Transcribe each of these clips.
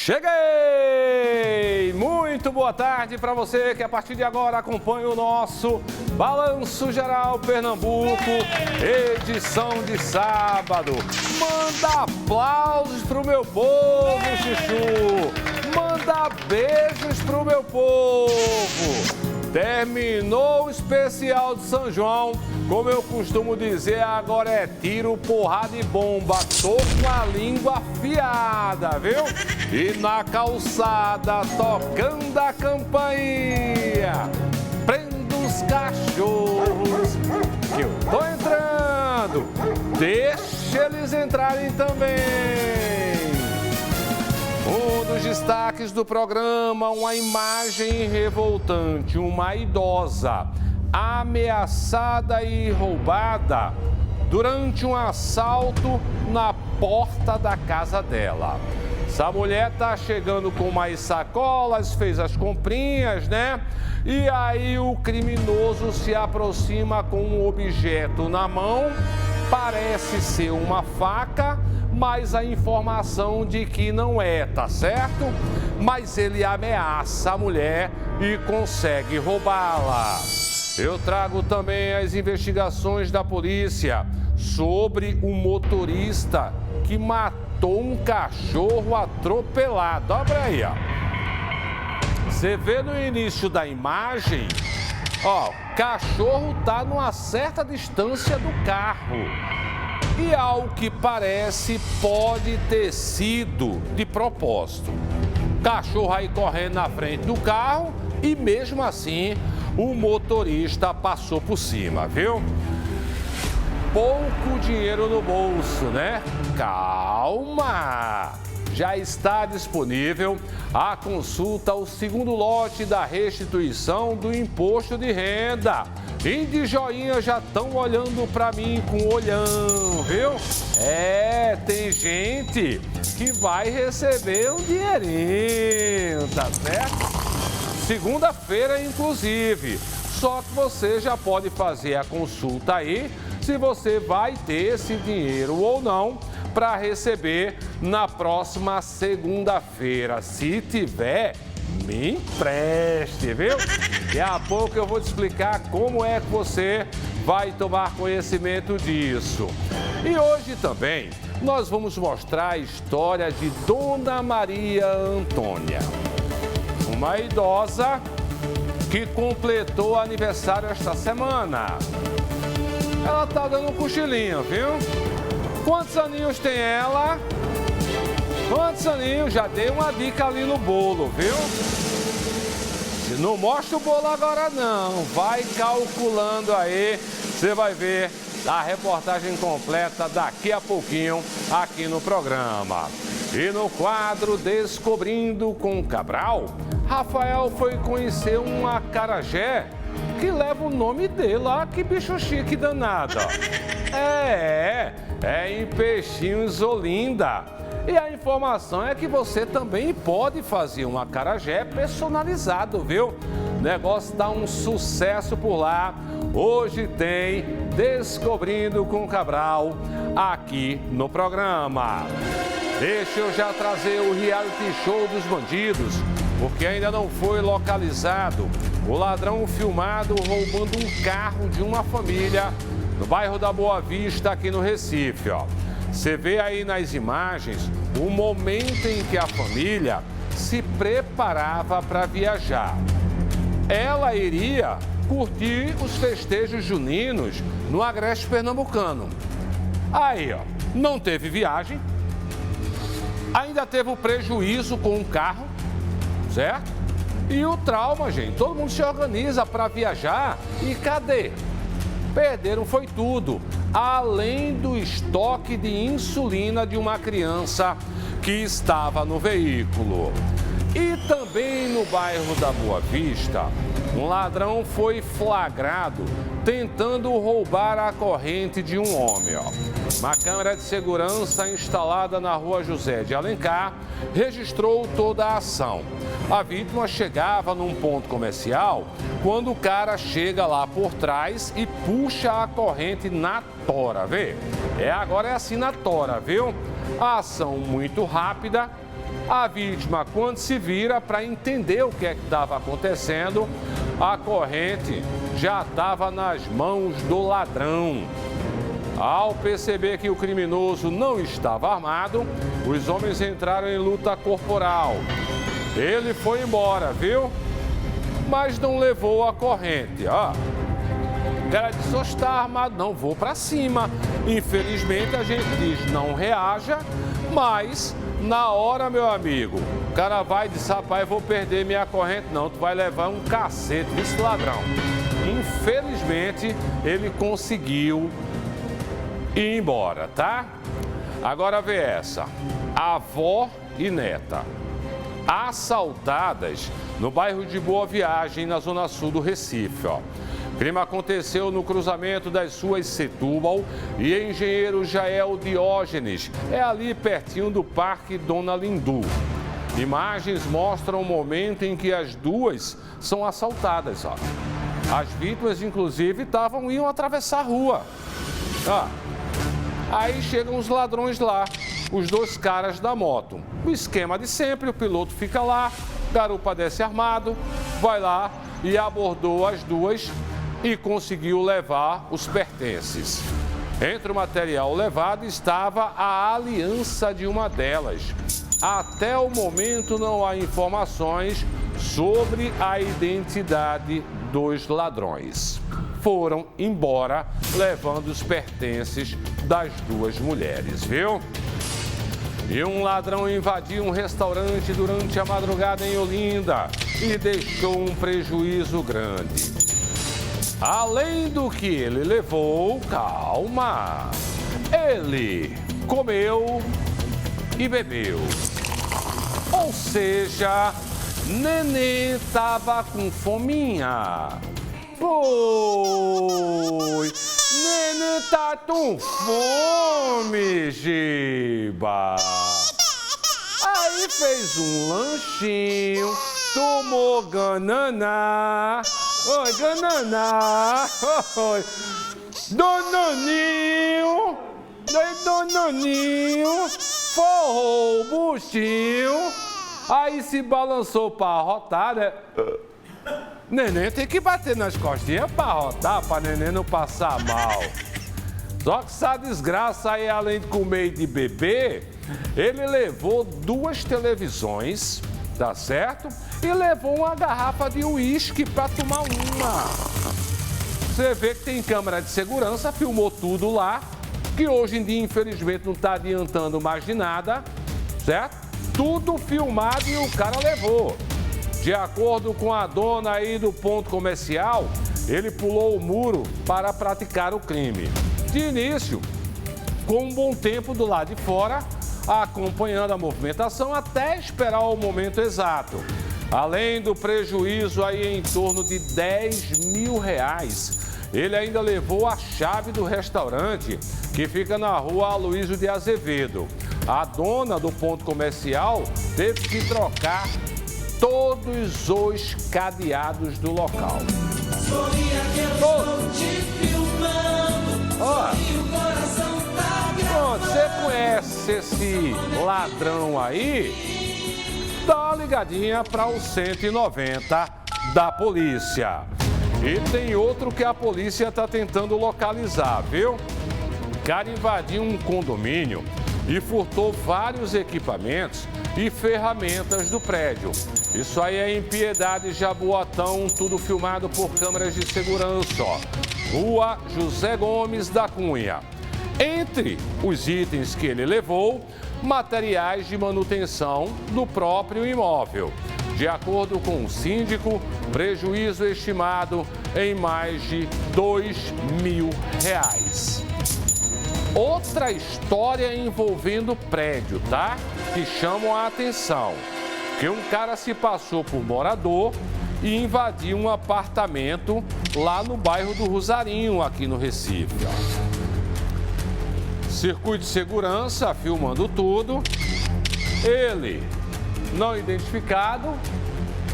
Cheguei! Muito boa tarde para você que a partir de agora acompanha o nosso Balanço Geral Pernambuco, edição de sábado. Manda aplausos pro meu povo, Chuchu! Manda beijos pro meu povo! Terminou o especial de São João. Como eu costumo dizer, agora é tiro, porrada e bomba. Tô com a língua afiada, viu? E na calçada, tocando a campainha. Prenda os cachorros, que eu tô entrando. Deixa eles entrarem também. Um dos destaques do programa, uma imagem revoltante, uma idosa ameaçada e roubada durante um assalto na porta da casa dela. Essa mulher tá chegando com mais sacolas, fez as comprinhas, né? E aí o criminoso se aproxima com um objeto na mão, parece ser uma faca, mas a informação de que não é, tá certo? Mas ele ameaça a mulher e consegue roubá-la. Eu trago também as investigações da polícia sobre o motorista que matou um cachorro atropelado. Olha aí, ó. Você vê no início da imagem, ó, o cachorro tá numa certa distância do carro. E ao que parece, pode ter sido de propósito. O cachorro aí correndo na frente do carro e mesmo assim o motorista passou por cima, viu? Pouco dinheiro no bolso, né? Calma! Já está disponível a consulta ao segundo lote da restituição do imposto de renda. E de joinha já estão olhando para mim com olhão, viu? É, tem gente que vai receber um dinheirinho, tá certo? Segunda-feira, inclusive. Só que você já pode fazer a consulta aí se você vai ter esse dinheiro ou não para receber na próxima segunda-feira. Se tiver, me empreste, viu? Daqui a pouco eu vou te explicar como é que você vai tomar conhecimento disso. E hoje também nós vamos mostrar a história de Dona Maria Antônia, uma idosa que completou aniversário esta semana. Ela tá dando um cochilinho, viu? Quantos aninhos tem ela? Quantos aninhos? Já dei uma dica ali no bolo, viu? Não mostra o bolo agora não, vai calculando aí, você vai ver a reportagem completa daqui a pouquinho aqui no programa. E no quadro Descobrindo com Cabral, Rafael foi conhecer um acarajé que leva o nome dele. Ah, que bicho chique danado. É em Peixinhos, Olinda. E a informação é que você também pode fazer um acarajé personalizado, viu? O negócio dá um sucesso por lá. Hoje tem Descobrindo com Cabral aqui no programa. Deixa eu já trazer o reality show dos bandidos, porque ainda não foi localizado o ladrão filmado roubando um carro de uma família no bairro da Boa Vista, aqui no Recife, ó. Você vê aí nas imagens o momento em que a família se preparava para viajar. Ela iria curtir os festejos juninos no Agreste Pernambucano. Aí, ó, não teve viagem, ainda teve o prejuízo com o carro, certo? E o trauma, gente, todo mundo se organiza para viajar e cadê? Perderam foi tudo, além do estoque de insulina de uma criança que estava no veículo. E também no bairro da Boa Vista, um ladrão foi flagrado tentando roubar a corrente de um homem, ó. Uma câmera de segurança instalada na rua José de Alencar registrou toda a ação. A vítima chegava num ponto comercial quando o cara chega lá por trás e puxa a corrente na tora, vê? Agora é assim na tora, viu? A ação muito rápida A vítima, quando se vira para entender o que é que estava acontecendo, a corrente já estava nas mãos do ladrão. Ao perceber que o criminoso não estava armado, os homens entraram em luta corporal. Ele foi embora, viu? Mas não levou a corrente, ó. O cara disse, só está armado, não, vou para cima. Infelizmente, a gente diz, não reaja, mas na hora, meu amigo, o cara vai e diz, rapaz, vou perder minha corrente. Não, tu vai levar um cacete desse ladrão. Infelizmente, ele conseguiu ir embora, tá? Agora vê essa, avó e neta, assaltadas no bairro de Boa Viagem, na zona sul do Recife, ó. O crime aconteceu no cruzamento das ruas Setúbal e Engenheiro Jael Diógenes, é ali pertinho do Parque Dona Lindu. Imagens mostram o momento em que as duas são assaltadas, ó. As vítimas, inclusive, iam atravessar a rua. Ó. Aí chegam os ladrões lá, os dois caras da moto. O esquema de sempre, o piloto fica lá, o garupa desce armado, vai lá e abordou as duas e conseguiu levar os pertences. Entre o material levado estava a aliança de uma delas. Até o momento não há informações sobre a identidade dos ladrões. Foram embora levando os pertences das duas mulheres, viu? E um ladrão invadiu um restaurante durante a madrugada em Olinda e deixou um prejuízo grande. Além do que ele levou, calma, ele comeu e bebeu. Ou seja, neném estava com fominha. Foi! Neném tá com fome, Giba! Aí fez um lanchinho, tomou gananá. Oi, gananá! Oi! Donaninho! Donaninho! Forrou o buchinho. Aí se balançou pra arrotar, né? Neném tem que bater nas costinhas pra arrotar, pra neném não passar mal. Só que essa desgraça aí, além de comer e de beber, ele levou 2 televisões, tá certo? E levou uma garrafa de uísque pra tomar uma. Você vê que tem câmera de segurança, filmou tudo lá, que hoje em dia, infelizmente, não tá adiantando mais de nada, certo? Tudo filmado e o cara levou. De acordo com a dona aí do ponto comercial, ele pulou o muro para praticar o crime. De início, com um bom tempo do lado de fora, acompanhando a movimentação até esperar o momento exato. Além do prejuízo aí em torno de R$10.000, ele ainda levou a chave do restaurante, que fica na rua Aloysio de Azevedo. A dona do ponto comercial teve que trocar todos os cadeados do local. Pronto, você conhece esse ladrão aí? Dá uma ligadinha para o 190 da polícia. E tem outro que a polícia está tentando localizar, viu? O cara invadiu um condomínio e furtou vários equipamentos e ferramentas do prédio. Isso aí é em Piedade, Jaboatão, tudo filmado por câmeras de segurança, ó. Rua José Gomes da Cunha. Entre os itens que ele levou, materiais de manutenção do próprio imóvel. De acordo com o síndico, prejuízo estimado em mais de R$2.000. Outra história envolvendo prédio, tá? Que chamam a atenção. Que um cara se passou por morador e invadiu um apartamento lá no bairro do Rosarinho, aqui no Recife. Circuito de segurança, filmando tudo. Ele, não identificado,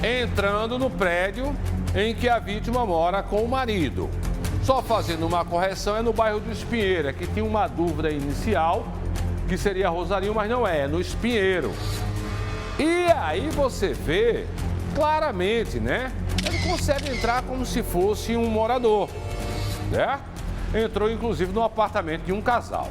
entrando no prédio em que a vítima mora com o marido. Só fazendo uma correção, é no bairro do Espinheiro, que tinha uma dúvida inicial, que seria Rosarinho, mas não é no Espinheiro. E aí você vê claramente, né? Ele consegue entrar como se fosse um morador, certo? Entrou inclusive no apartamento de um casal.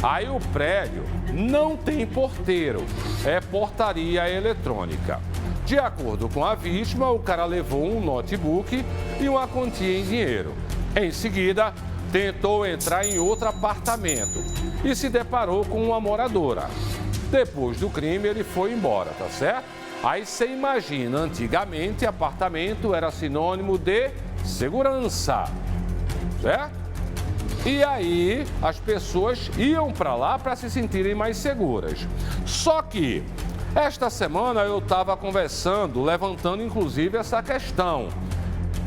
Aí o prédio não tem porteiro, é portaria eletrônica. De acordo com a vítima, o cara levou um notebook e uma quantia em dinheiro. Em seguida, tentou entrar em outro apartamento e se deparou com uma moradora. Depois do crime, ele foi embora, tá certo? Aí você imagina, antigamente apartamento era sinônimo de segurança, certo? E aí as pessoas iam para lá para se sentirem mais seguras. Só que esta semana eu estava conversando, levantando inclusive essa questão.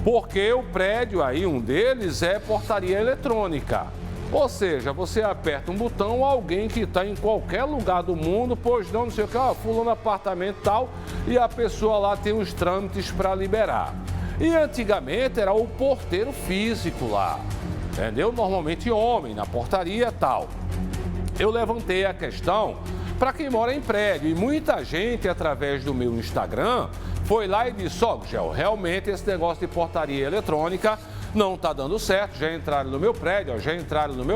Porque o prédio aí, um deles, é portaria eletrônica. Ou seja, você aperta um botão, alguém que está em qualquer lugar do mundo, pois não sei o que, fulano apartamento e tal, e a pessoa lá tem os trâmites para liberar. E antigamente era o porteiro físico lá, entendeu? Normalmente homem, na portaria e tal. Eu levantei a questão para quem mora em prédio e muita gente, através do meu Instagram, foi lá e disse, Gugel, realmente esse negócio de portaria eletrônica não está dando certo, já entraram no meu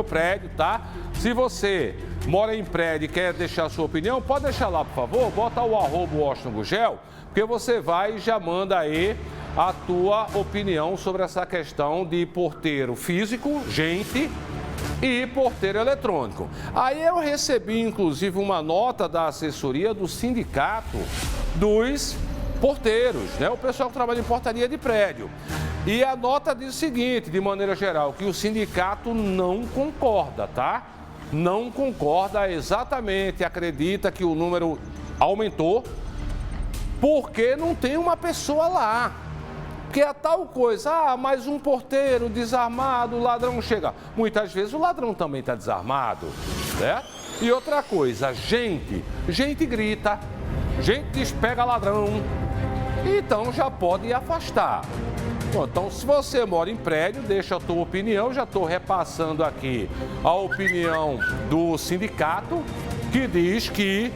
prédio, tá? Se você mora em prédio e quer deixar a sua opinião, pode deixar lá, por favor, bota o @WashingtonGugel, porque você vai e já manda aí a tua opinião sobre essa questão de porteiro físico, gente, e porteiro eletrônico. Aí eu recebi, inclusive, uma nota da assessoria do sindicato dos porteiros, né? O pessoal que trabalha em portaria de prédio. E a nota diz o seguinte, de maneira geral, que o sindicato não concorda, tá? Não concorda exatamente, acredita que o número aumentou porque não tem uma pessoa lá. Porque é tal coisa, mais um porteiro desarmado, o ladrão chega. Muitas vezes o ladrão também está desarmado, certo? E outra coisa, gente grita, gente despega ladrão, então já pode afastar. Bom, então, se você mora em prédio, deixa a tua opinião. Já estou repassando aqui a opinião do sindicato, que diz que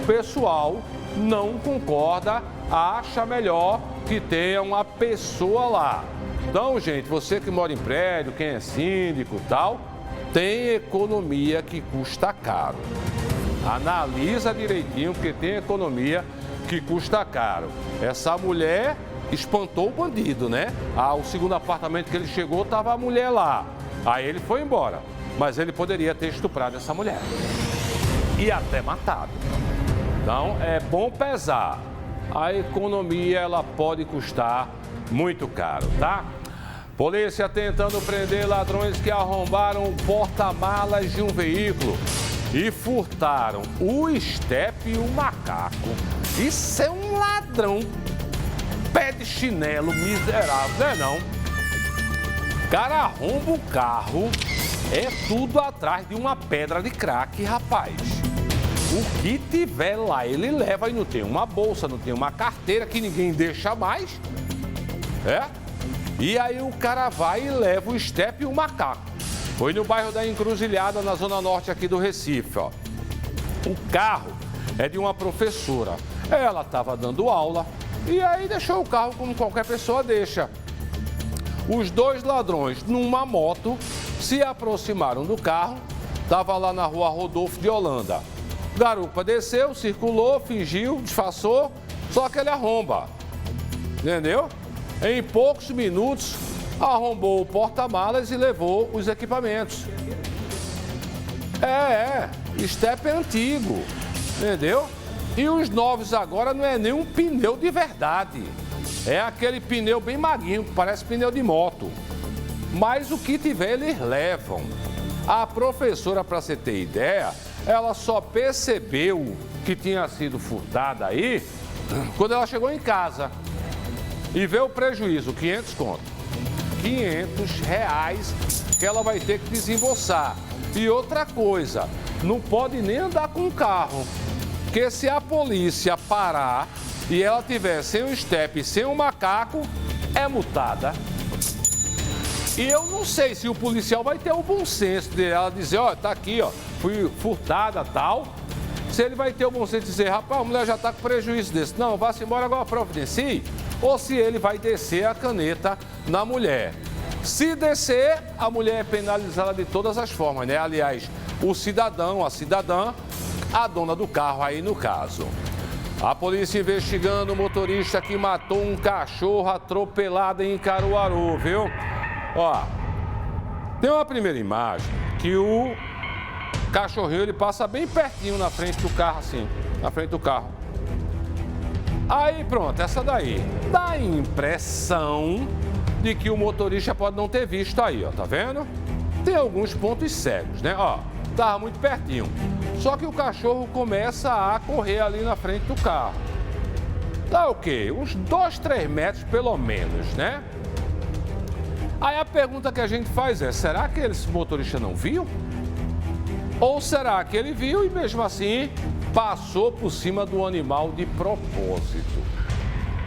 o pessoal não concorda, acha melhor que tenha uma pessoa lá. Então, gente, você que mora em prédio, quem é síndico e tal, tem economia que custa caro. Analisa direitinho, porque tem economia que custa caro. Essa mulher espantou o bandido, né? O segundo apartamento que ele chegou, estava a mulher lá. Aí ele foi embora. Mas ele poderia ter estuprado essa mulher. E até matado. Então, é bom pesar. A economia, ela pode custar muito caro, tá? Polícia tentando prender ladrões que arrombaram o porta-malas de um veículo e furtaram o estepe e o macaco. Isso é um ladrão. Pé de chinelo miserável, não é não? O cara arromba o carro, é tudo atrás de uma pedra de crack, rapaz. O que tiver lá, ele leva e não tem uma bolsa, não tem uma carteira que ninguém deixa mais, E aí o cara vai e leva o estepe e o macaco. Foi no bairro da Encruzilhada, na zona norte aqui do Recife, ó. O carro é de uma professora. Ela estava dando aula. E aí deixou o carro como qualquer pessoa deixa. Os dois ladrões, numa moto, se aproximaram do carro. Estava lá na rua Rodolfo de Holanda. Garupa desceu, circulou, fingiu, disfarçou, só que ele arromba. Entendeu? Em poucos minutos, arrombou o porta-malas e levou os equipamentos. Estepe é antigo, entendeu? E os novos agora não é nem um pneu de verdade. É aquele pneu bem marinho, que parece pneu de moto. Mas o que tiver, eles levam. A professora, para você ter ideia, ela só percebeu que tinha sido furtada aí quando ela chegou em casa. E vê o prejuízo, 500 conto. 500 reais que ela vai ter que desembolsar. E outra coisa, não pode nem andar com o carro. Porque se a polícia parar e ela tiver sem o estepe, sem o macaco, é multada. E eu não sei se o policial vai ter o bom senso de ela dizer, tá aqui, fui furtada, tal. Se ele vai ter o bom senso de dizer, rapaz, a mulher já está com prejuízo desse. Não, vá-se embora agora, providencie. Ou se ele vai descer a caneta na mulher. Se descer, a mulher é penalizada de todas as formas, né? Aliás, o cidadão, a cidadã, a dona do carro aí no caso. A polícia investigando o motorista que matou um cachorro atropelado em Caruaru, viu? Ó, tem uma primeira imagem que o cachorrinho ele passa bem pertinho na frente do carro, assim, na frente do carro. Aí pronto, essa daí dá a impressão de que o motorista pode não ter visto aí, ó, tá vendo? Tem alguns pontos cegos, né? Ó, tava muito pertinho. Só que o cachorro começa a correr ali na frente do carro. Dá o quê? Uns 2, 3 metros pelo menos, né? Aí a pergunta que a gente faz é, será que esse motorista não viu? Ou será que ele viu e mesmo assim passou por cima do animal de propósito?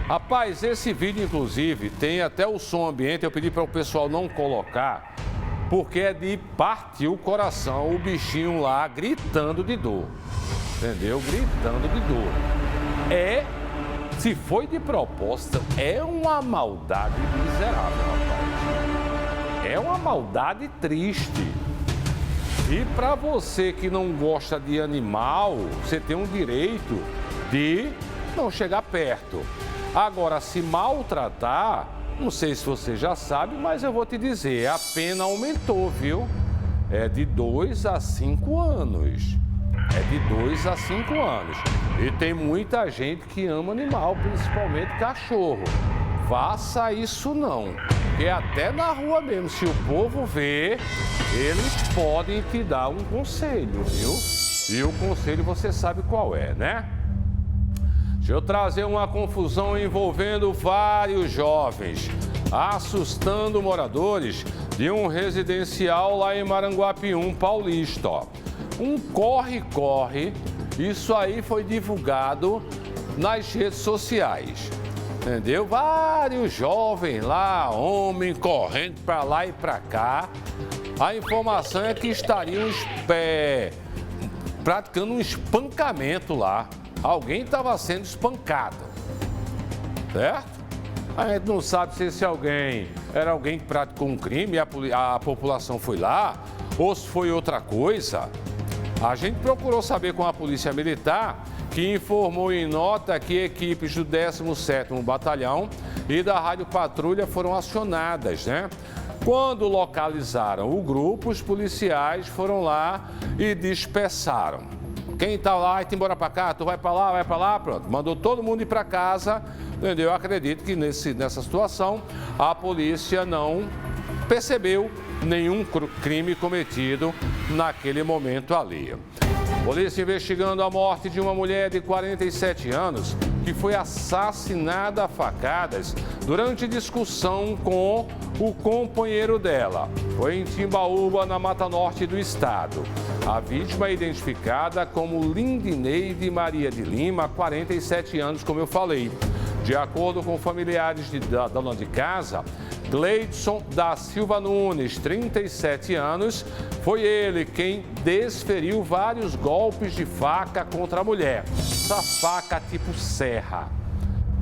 Rapaz, esse vídeo inclusive tem até o som ambiente, eu pedi para o pessoal não colocar, porque é de partir o coração, o bichinho lá gritando de dor, entendeu? Gritando de dor. Se foi de propósito, é uma maldade miserável, rapaz. É uma maldade triste. E para você que não gosta de animal, você tem um direito de não chegar perto. Agora, se maltratar, não sei se você já sabe, mas eu vou te dizer, a pena aumentou, viu? É de 2 a 5 anos. É de 2 a 5 anos. E tem muita gente que ama animal, principalmente cachorro. Faça isso não. Porque até na rua mesmo, se o povo vê, eles podem te dar um conselho, viu? E o conselho você sabe qual é, né? Deixa eu trazer uma confusão envolvendo vários jovens, assustando moradores de um residencial lá em Maranguapium Paulista. Ó. Um corre-corre, isso aí foi divulgado nas redes sociais. Entendeu? Vários jovens lá, homens correndo para lá e para cá. A informação é que estariam praticando um espancamento lá. Alguém estava sendo espancado, certo? A gente não sabe se esse alguém era alguém que praticou um crime e a população foi lá, ou se foi outra coisa. A gente procurou saber com a Polícia Militar, que informou em nota que equipes do 17º Batalhão e da Rádio Patrulha foram acionadas, né? Quando localizaram o grupo, os policiais foram lá e dispersaram. Quem tá lá, vai embora para cá, tu vai para lá, pronto. Mandou todo mundo ir para casa, entendeu? Eu acredito que nessa situação a polícia não percebeu nenhum crime cometido naquele momento ali. Polícia investigando a morte de uma mulher de 47 anos que foi assassinada a facadas durante discussão com o companheiro dela. Foi em Timbaúba, na Mata Norte do estado. A vítima é identificada como Lindineide Maria de Lima, 47 anos, como eu falei. De acordo com familiares da dona de casa, Gleidson da Silva Nunes, 37 anos, foi ele quem desferiu vários golpes de faca contra a mulher. Essa faca tipo serra.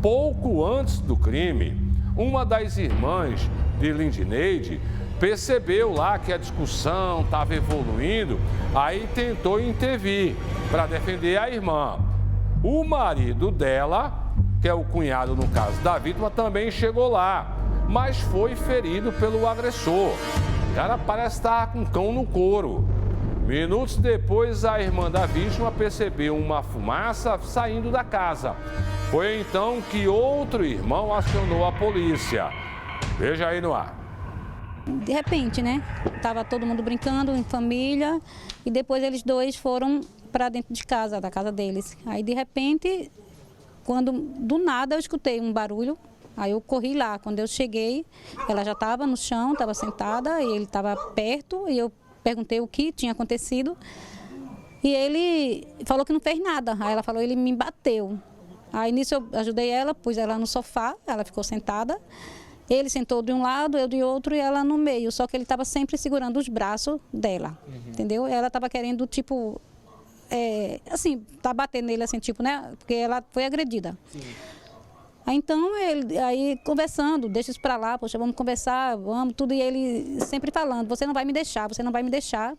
Pouco antes do crime, uma das irmãs de Lindineide percebeu lá que a discussão estava evoluindo, aí tentou intervir para defender a irmã. O marido dela, que é o cunhado no caso da vítima, também chegou lá, mas foi ferido pelo agressor. O cara parece estar com cão no couro. Minutos depois, a irmã da vítima percebeu uma fumaça saindo da casa. Foi então que outro irmão acionou a polícia. Veja aí no ar. De repente, né? Tava todo mundo brincando em família e depois eles dois foram para dentro de casa, da casa deles. Aí, de repente, quando do nada eu escutei um barulho, aí eu corri lá. Quando eu cheguei, ela já estava no chão, estava sentada e ele estava perto e eu perguntei o que tinha acontecido e ele falou que não fez nada. Aí ela falou, ele me bateu. Aí nisso eu ajudei ela, pus ela no sofá, ela ficou sentada. Ele sentou de um lado, eu de outro e ela no meio. Só que ele estava sempre segurando os braços dela, entendeu? Ela estava querendo, tipo, assim, tá batendo nele assim, tipo, né? Porque ela foi agredida. Sim. Aí, então, aí conversando, deixa isso pra lá, poxa, vamos conversar, vamos, tudo. E ele sempre falando, você não vai me deixar, você não vai me deixar.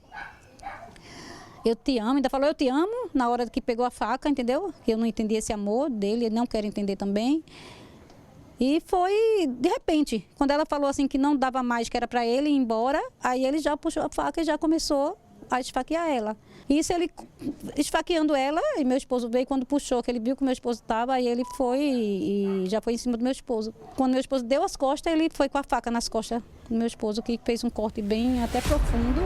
Eu te amo, ainda falou, eu te amo, na hora que pegou a faca, entendeu? Que eu não entendi esse amor dele, ele não quer entender também. E foi, de repente, quando ela falou assim que não dava mais, que era para ele ir embora, aí ele já puxou a faca e já começou a esfaquear ela. Isso ele esfaqueando ela, e meu esposo veio, quando puxou, que ele viu que meu esposo estava, aí ele foi e já foi em cima do meu esposo. Quando meu esposo deu as costas, ele foi com a faca nas costas do meu esposo, que fez um corte bem até profundo.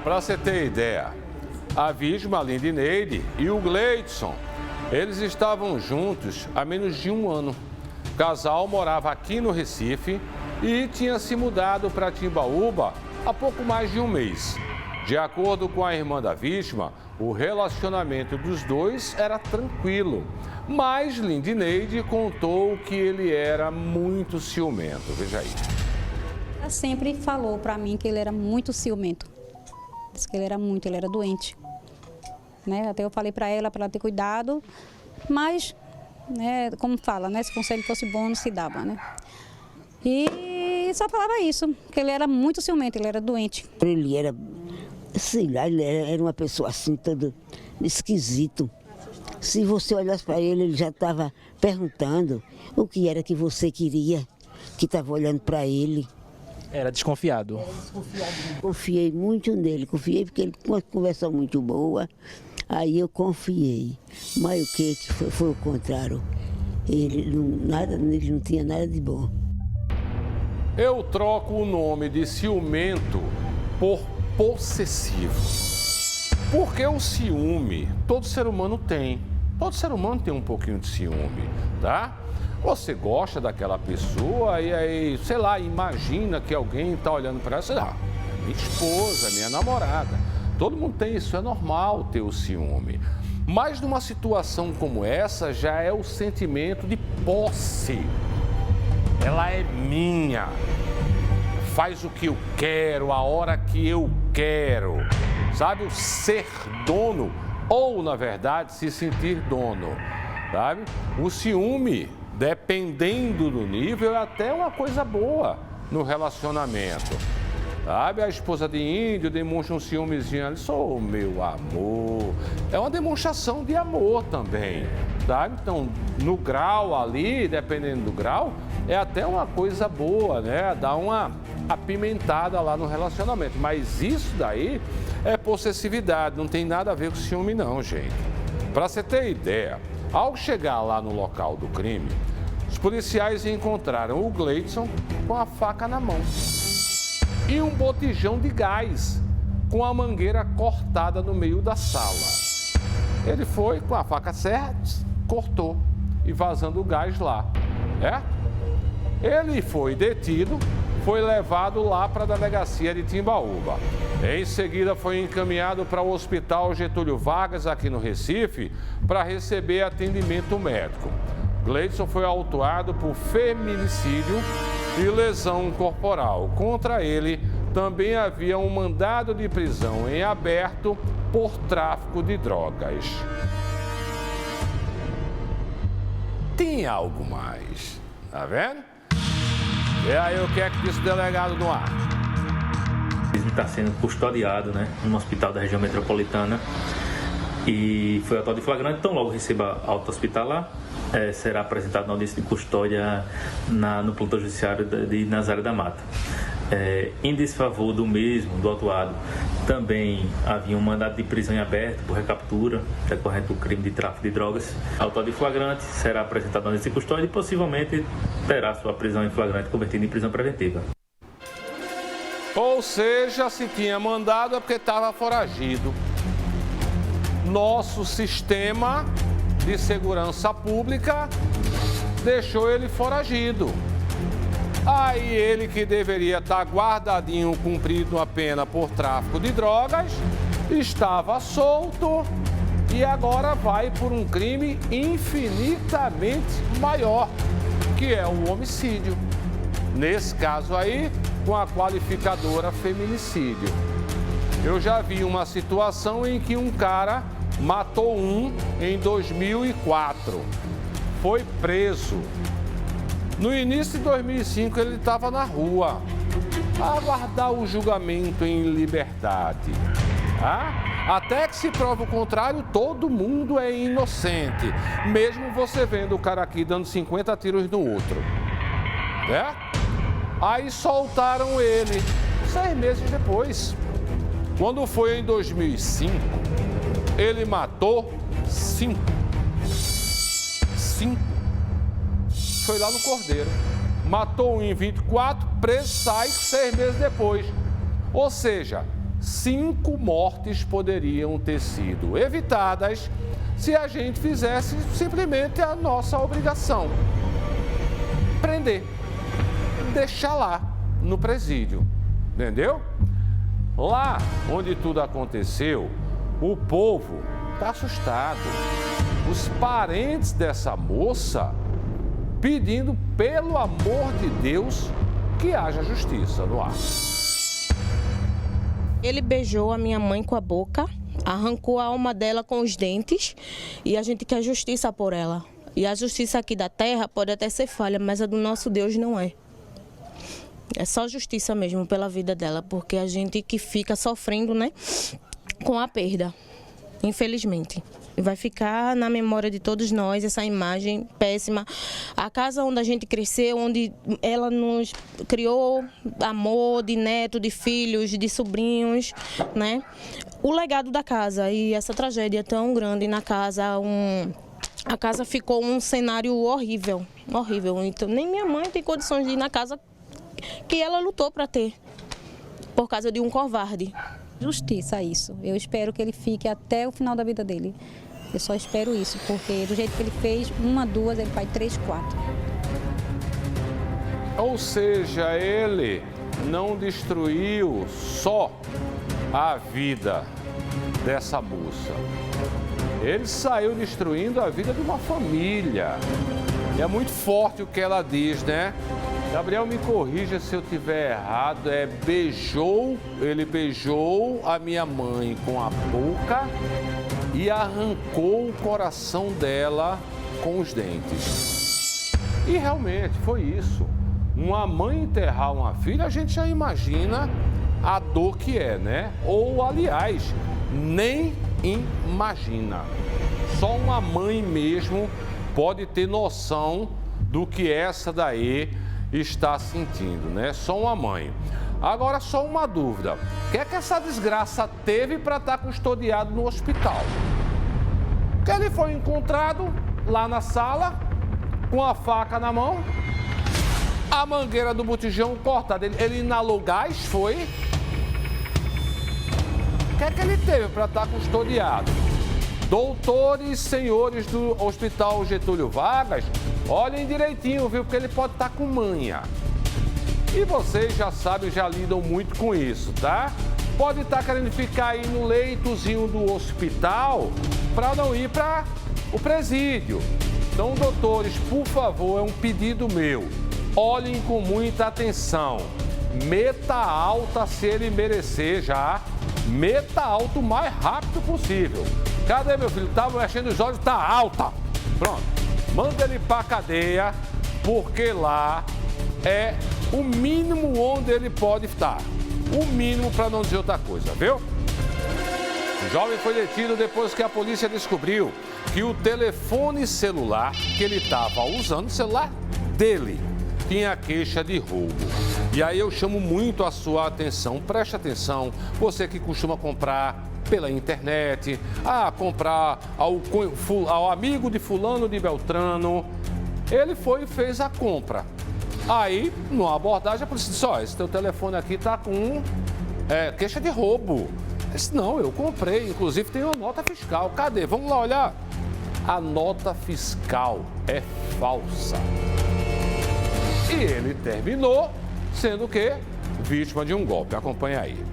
Para você ter ideia, a vítima, a Lindineide, e o Gleidson, eles estavam juntos há menos de um ano. O casal morava aqui no Recife e tinha se mudado para Timbaúba há pouco mais de um mês. De acordo com a irmã da vítima, o relacionamento dos dois era tranquilo, mas Lindineide contou que ele era muito ciumento. Veja aí. Ela sempre falou para mim que ele era muito ciumento. Disse que ele era doente. Né? Até eu falei para ela ter cuidado, mas, né, como fala, né, se o conselho fosse bom, não se dava, né? E só falava isso, que ele era muito ciumento, ele era doente. Ele era, sei lá, ele era uma pessoa assim, todo esquisito. Se você olhasse para ele, ele já estava perguntando o que era que você queria, que estava olhando para ele. Era desconfiado? Era desconfiado. Confiei muito nele, porque ele tinha uma conversa muito boa. Aí eu confiei, mas o que foi o contrário, ele não tinha nada de bom. Eu troco o nome de ciumento por possessivo. Porque o ciúme, todo ser humano tem. Todo ser humano tem um pouquinho de ciúme, tá? Você gosta daquela pessoa e aí, sei lá, imagina que alguém está olhando para ela, sei lá, minha esposa, minha namorada. Todo mundo tem isso, é normal ter o ciúme. Mas numa situação como essa, já é o sentimento de posse. Ela é minha. Faz o que eu quero, a hora que eu quero. Sabe, o ser dono, ou na verdade, se sentir dono. Sabe? O ciúme, dependendo do nível, é até uma coisa boa no relacionamento. Sabe, a esposa de índio demonstra um ciúmezinho ali, sou meu amor. É uma demonstração de amor também, sabe? Então, no grau ali, dependendo do grau, é até uma coisa boa, né? Dá uma apimentada lá no relacionamento. Mas isso daí é possessividade, não tem nada a ver com ciúme não, gente. Para você ter ideia, ao chegar lá no local do crime, os policiais encontraram o Gleidson com a faca na mão. E um botijão de gás com a mangueira cortada no meio da sala. Ele foi com a faca certa, cortou e vazando o gás lá, certo? Ele foi detido, foi levado lá para a delegacia de Timbaúba. Em seguida foi encaminhado para o Hospital Getúlio Vargas, aqui no Recife, para receber atendimento médico. Gleidson foi autuado por feminicídio e lesão corporal. Contra ele também havia um mandado de prisão em aberto por tráfico de drogas. Tem algo mais, tá vendo? E aí, o que é que disse o delegado no ar? Ele está sendo custodiado, né, no hospital da região metropolitana e foi autuado de flagrante. Então, logo receba alta hospitalar, será apresentado na audiência de custódia no plantão judiciário de Nazaré da Mata. Em desfavor do mesmo, do autuado, também havia um mandado de prisão em aberto por recaptura decorrente do crime de tráfico de drogas. Autuado de flagrante será apresentado na audiência de custódia e possivelmente terá sua prisão em flagrante convertida em prisão preventiva. Ou seja, se tinha mandado é porque estava foragido. Nosso sistema de segurança pública deixou ele foragido. Aí ele, que deveria estar guardadinho, cumprido a pena por tráfico de drogas, estava solto e agora vai por um crime infinitamente maior, que é o homicídio. Nesse caso aí, com a qualificadora feminicídio. Eu já vi uma situação em que um cara matou um em 2004. Foi preso. No início de 2005 ele estava na rua, a aguardar o julgamento em liberdade. Até que se prova o contrário, todo mundo é inocente. Mesmo você vendo o cara aqui dando 50 tiros no outro. Aí soltaram ele 6 meses depois. Quando foi em 2005, ele matou 5. Foi lá no Cordeiro. Matou um em 24, preso, sai 6 meses depois. Ou seja, 5 mortes poderiam ter sido evitadas se a gente fizesse simplesmente a nossa obrigação. Prender. Deixar lá, no presídio. Entendeu? Lá onde tudo aconteceu, o povo está assustado. Os parentes dessa moça pedindo, pelo amor de Deus, que haja justiça no ar. Ele beijou a minha mãe com a boca, arrancou a alma dela com os dentes e a gente quer justiça por ela. E a justiça aqui da terra pode até ser falha, mas a do nosso Deus não é. É só justiça mesmo pela vida dela, porque a gente que fica sofrendo, né, com a perda, infelizmente. E vai ficar na memória de todos nós essa imagem péssima. A casa onde a gente cresceu, onde ela nos criou amor de neto, de filhos, de sobrinhos, né? O legado da casa e essa tragédia tão grande na casa, a casa ficou um cenário horrível, horrível. Então nem minha mãe tem condições de ir na casa que ela lutou para ter, por causa de um covarde. Justiça isso. Eu espero que ele fique até o final da vida dele. Eu só espero isso, porque do jeito que ele fez, 1, 2, ele faz 3, 4. Ou seja, ele não destruiu só a vida dessa moça. Ele saiu destruindo a vida de uma família. E é muito forte o que ela diz, né? Gabriel, me corrija se eu estiver errado. Ele beijou a minha mãe com a boca e arrancou o coração dela com os dentes. E realmente foi isso. Uma mãe enterrar uma filha, a gente já imagina a dor que é, né? Ou, aliás, nem imagina. Só uma mãe mesmo pode ter noção do que essa daí está sentindo, né? Só uma mãe. Agora, só uma dúvida. O que é que essa desgraça teve para estar custodiado no hospital? Porque ele foi encontrado lá na sala, com a faca na mão, a mangueira do botijão cortada. Ele inalou gás, foi? O que é que ele teve para estar custodiado? Doutores, senhores do Hospital Getúlio Vargas, olhem direitinho, viu? Porque ele pode estar com manha. E vocês já sabem, já lidam muito com isso, tá? Pode estar querendo ficar aí no leitozinho do hospital para não ir para o presídio. Então, doutores, por favor, é um pedido meu. Olhem com muita atenção. Meta alta se ele merecer já. Meta alta o mais rápido possível. Cadê meu filho? Tá mexendo os olhos, tá alta. Pronto. Manda ele pra cadeia, porque lá é o mínimo onde ele pode estar. O mínimo, para não dizer outra coisa, viu? O jovem foi detido depois que a polícia descobriu que o telefone celular que ele estava usando, o celular dele, tinha queixa de roubo. E aí eu chamo muito a sua atenção, preste atenção, você que costuma comprar pela internet, comprar ao amigo de fulano de Beltrano, ele foi e fez a compra. Aí, numa abordagem, a polícia disse, esse teu telefone aqui tá com queixa de roubo. Eu disse, não, eu comprei, inclusive tem uma nota fiscal. Cadê? Vamos lá olhar. A nota fiscal é falsa. E ele terminou sendo o quê? Vítima de um golpe. Acompanha aí.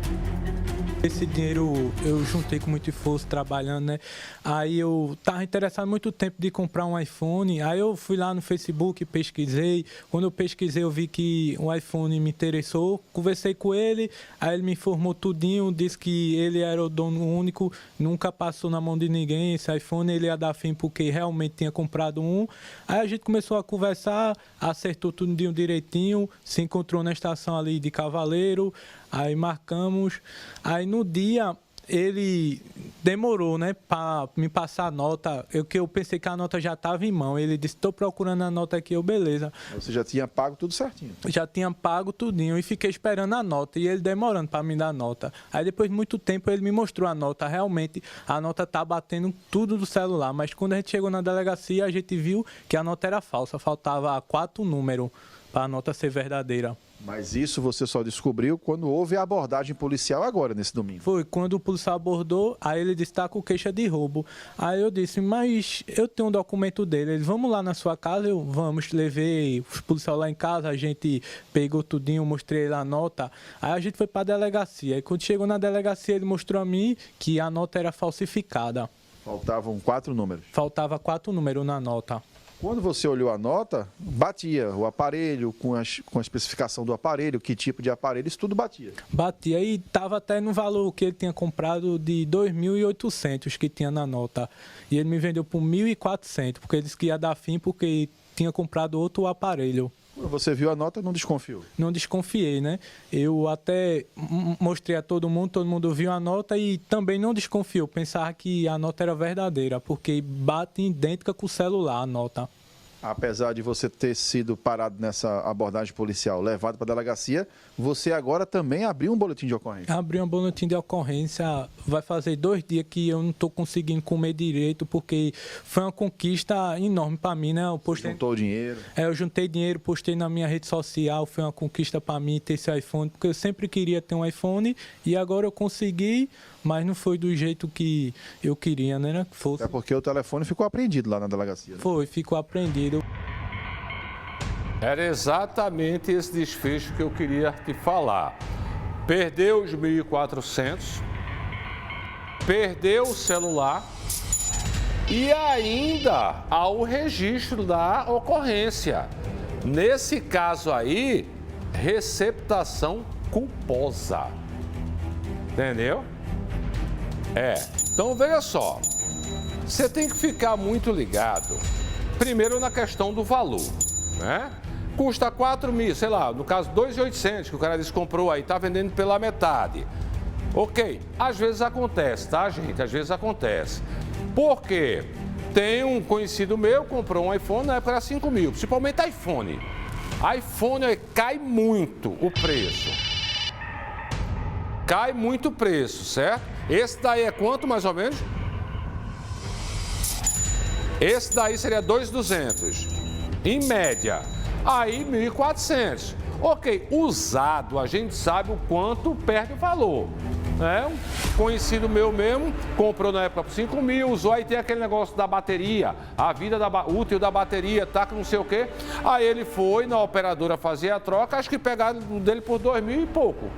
Esse dinheiro eu juntei com muito esforço trabalhando, né? Aí eu estava interessado há muito tempo de comprar um iPhone. Aí eu fui lá no Facebook, pesquisei. Quando eu pesquisei, eu vi que um iPhone me interessou. Conversei com ele, aí ele me informou tudinho, disse que ele era o dono único, nunca passou na mão de ninguém esse iPhone, ele ia dar fim porque realmente tinha comprado um. Aí a gente começou a conversar, acertou tudo direitinho, se encontrou na estação ali de Cavaleiro. Aí marcamos, aí no dia ele demorou, né, para me passar a nota, eu pensei que a nota já estava em mão, ele disse, estou procurando a nota aqui, beleza. Você já tinha pago tudo certinho? Já tinha pago tudinho e fiquei esperando a nota, e ele demorando para me dar a nota. Aí depois de muito tempo ele me mostrou a nota, realmente a nota tá batendo tudo do celular, mas quando a gente chegou na delegacia a gente viu que a nota era falsa, faltava 4 números para a nota ser verdadeira. Mas isso você só descobriu quando houve a abordagem policial agora, nesse domingo? Foi, quando o policial abordou, aí ele disse, está com queixa de roubo. Aí eu disse, mas eu tenho um documento dele. Ele, vamos lá na sua casa? Vamos, levei os policiais lá em casa, a gente pegou tudinho, mostrei lá a nota. Aí a gente foi para a delegacia. Aí quando chegou na delegacia, ele mostrou a mim que a nota era falsificada. Faltavam 4 números? Faltava 4 números na nota. Quando você olhou a nota, batia o aparelho, com a especificação do aparelho, que tipo de aparelho, isso tudo batia. Batia e estava até no valor que ele tinha comprado de 2.800 que tinha na nota. E ele me vendeu por 1.400, porque ele disse que ia dar fim porque tinha comprado outro aparelho. Quando você viu a nota, não desconfiou? Não desconfiei, né? Eu até mostrei a todo mundo viu a nota e também não desconfiou. Pensava que a nota era verdadeira, porque bate idêntica com o celular a nota. Apesar de você ter sido parado nessa abordagem policial, levado para a delegacia, você agora também abriu um boletim de ocorrência? Abri um boletim de ocorrência, vai fazer 2 dias que eu não estou conseguindo comer direito, porque foi uma conquista enorme para mim, né? Juntou o dinheiro? Eu juntei dinheiro, postei na minha rede social, foi uma conquista para mim ter esse iPhone, porque eu sempre queria ter um iPhone e agora eu consegui, mas não foi do jeito que eu queria, né? É porque o telefone ficou apreendido lá na delegacia. Né? Foi, ficou apreendido. Era exatamente esse desfecho que eu queria te falar. Perdeu os 1.400, perdeu o celular e ainda há o registro da ocorrência. Nesse caso aí, receptação culposa. Entendeu? Então veja só, você tem que ficar muito ligado, primeiro na questão do valor, né? Custa 4.000, sei lá, no caso 2.800 que o cara disse que comprou aí, tá vendendo pela metade. Ok, às vezes acontece, tá, gente? Às vezes acontece. Por quê? Tem um conhecido meu, comprou um iPhone, na época era 5.000, principalmente iPhone. iPhone cai muito o preço. Cai muito o preço, certo? Esse daí é quanto mais ou menos? Esse daí seria 2.200, em média. Aí 1.400. Ok, usado, a gente sabe o quanto perde o valor. Um conhecido meu mesmo comprou na época por 5.000, usou, aí tem aquele negócio da bateria, a vida útil da bateria, tá com não sei o quê. Aí ele foi na operadora fazer a troca, acho que pegaram dele por 2.000 e pouco.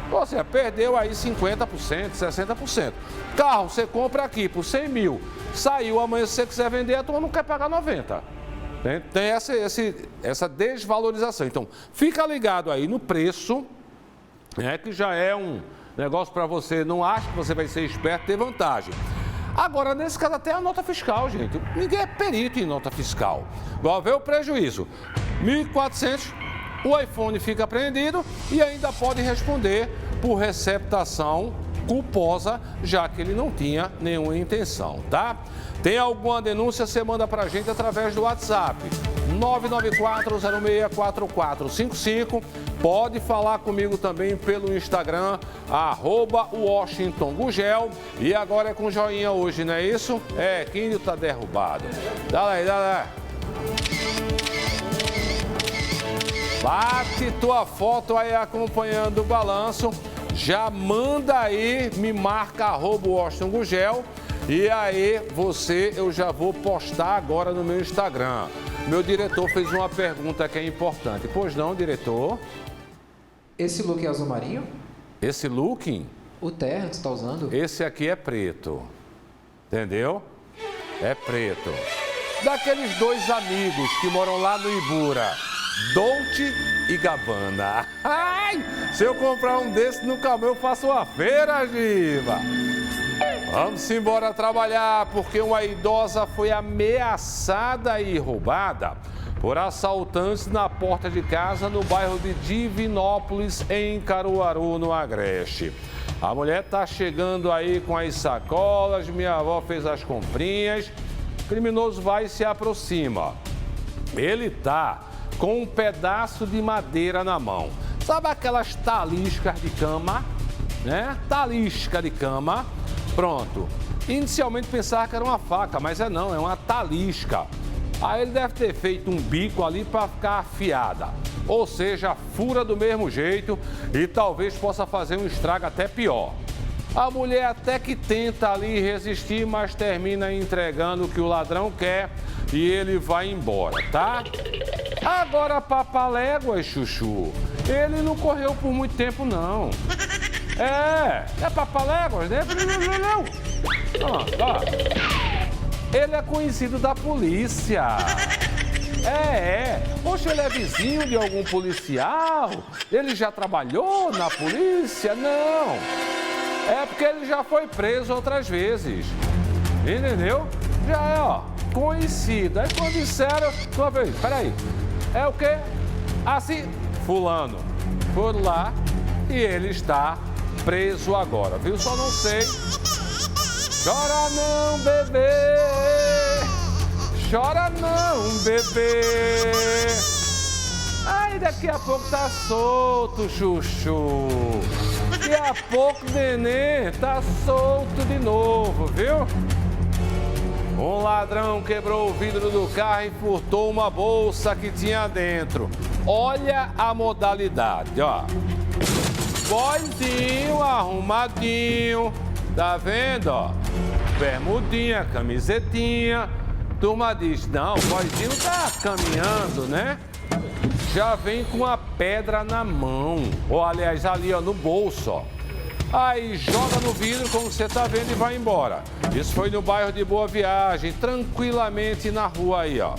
Ou seja, perdeu aí 50%, 60%. Carro, você compra aqui por 100.000, saiu amanhã, se você quiser vender, a turma não quer pagar 90. Tem essa desvalorização. Então, fica ligado aí no preço, que já é um negócio para você, não acha que você vai ser esperto, ter vantagem. Agora, nesse caso, até a nota fiscal, gente. Ninguém é perito em nota fiscal. Igual vê o prejuízo. 1.400, o iPhone fica apreendido e ainda pode responder por receptação culposa, já que ele não tinha nenhuma intenção, tá? Tem alguma denúncia, você manda pra gente através do WhatsApp, 994064455. Pode falar comigo também pelo Instagram, @WashingtonGugel. E agora é com joinha hoje, não é isso? Quinho tá derrubado. Dá lá. Bate tua foto aí acompanhando o balanço. Já manda aí, me marca @WashingtonGugel. E aí, eu já vou postar agora no meu Instagram. Meu diretor fez uma pergunta que é importante. Pois não, diretor? Esse look é azul marinho? Esse look? O terno que você está usando? Esse aqui é preto. Entendeu? É preto. Daqueles dois amigos que moram lá no Ibura, Dolce e Gabbana. Ai, se eu comprar um desse, nunca mais eu faço uma feira, Giba. Vamos embora trabalhar, porque uma idosa foi ameaçada e roubada por assaltantes na porta de casa no bairro de Divinópolis, em Caruaru, no Agreste. A mulher está chegando aí com as sacolas, minha avó fez as comprinhas, o criminoso vai e se aproxima. Ele tá com um pedaço de madeira na mão. Sabe aquelas taliscas de cama, né? Talisca de cama. Pronto. Inicialmente pensava que era uma faca, mas não, é uma talisca. Aí ele deve ter feito um bico ali para ficar afiada. Ou seja, fura do mesmo jeito e talvez possa fazer um estrago até pior. A mulher até que tenta ali resistir, mas termina entregando o que o ladrão quer e ele vai embora, tá? Agora, papaléguas, Chuchu, ele não correu por muito tempo, não. É papaléguas, né? Ele é conhecido da polícia. Poxa, ele é vizinho de algum policial? Ele já trabalhou na polícia? Não. É porque ele já foi preso outras vezes. Entendeu? Já é, conhecido. Aí quando disseram, uma vez, peraí, é o quê? Assim, fulano. Foram lá e ele está preso agora, viu? Só não sei. Chora não, bebê. Chora não, bebê. Ai, daqui a pouco tá solto, Chuchu. Daqui a pouco o neném tá solto de novo, viu? Um ladrão quebrou o vidro do carro e furtou uma bolsa que tinha dentro. Olha a modalidade, ó. Boyzinho, arrumadinho. Tá vendo, ó? Bermudinha, camisetinha. Turma diz, não, o boyzinho tá caminhando, né? Já vem com a pedra na mão. Ou, aliás, ali, ó, no bolso, ó. Aí joga no vidro, como você tá vendo, e vai embora. Isso foi no bairro de Boa Viagem, tranquilamente na rua aí, ó.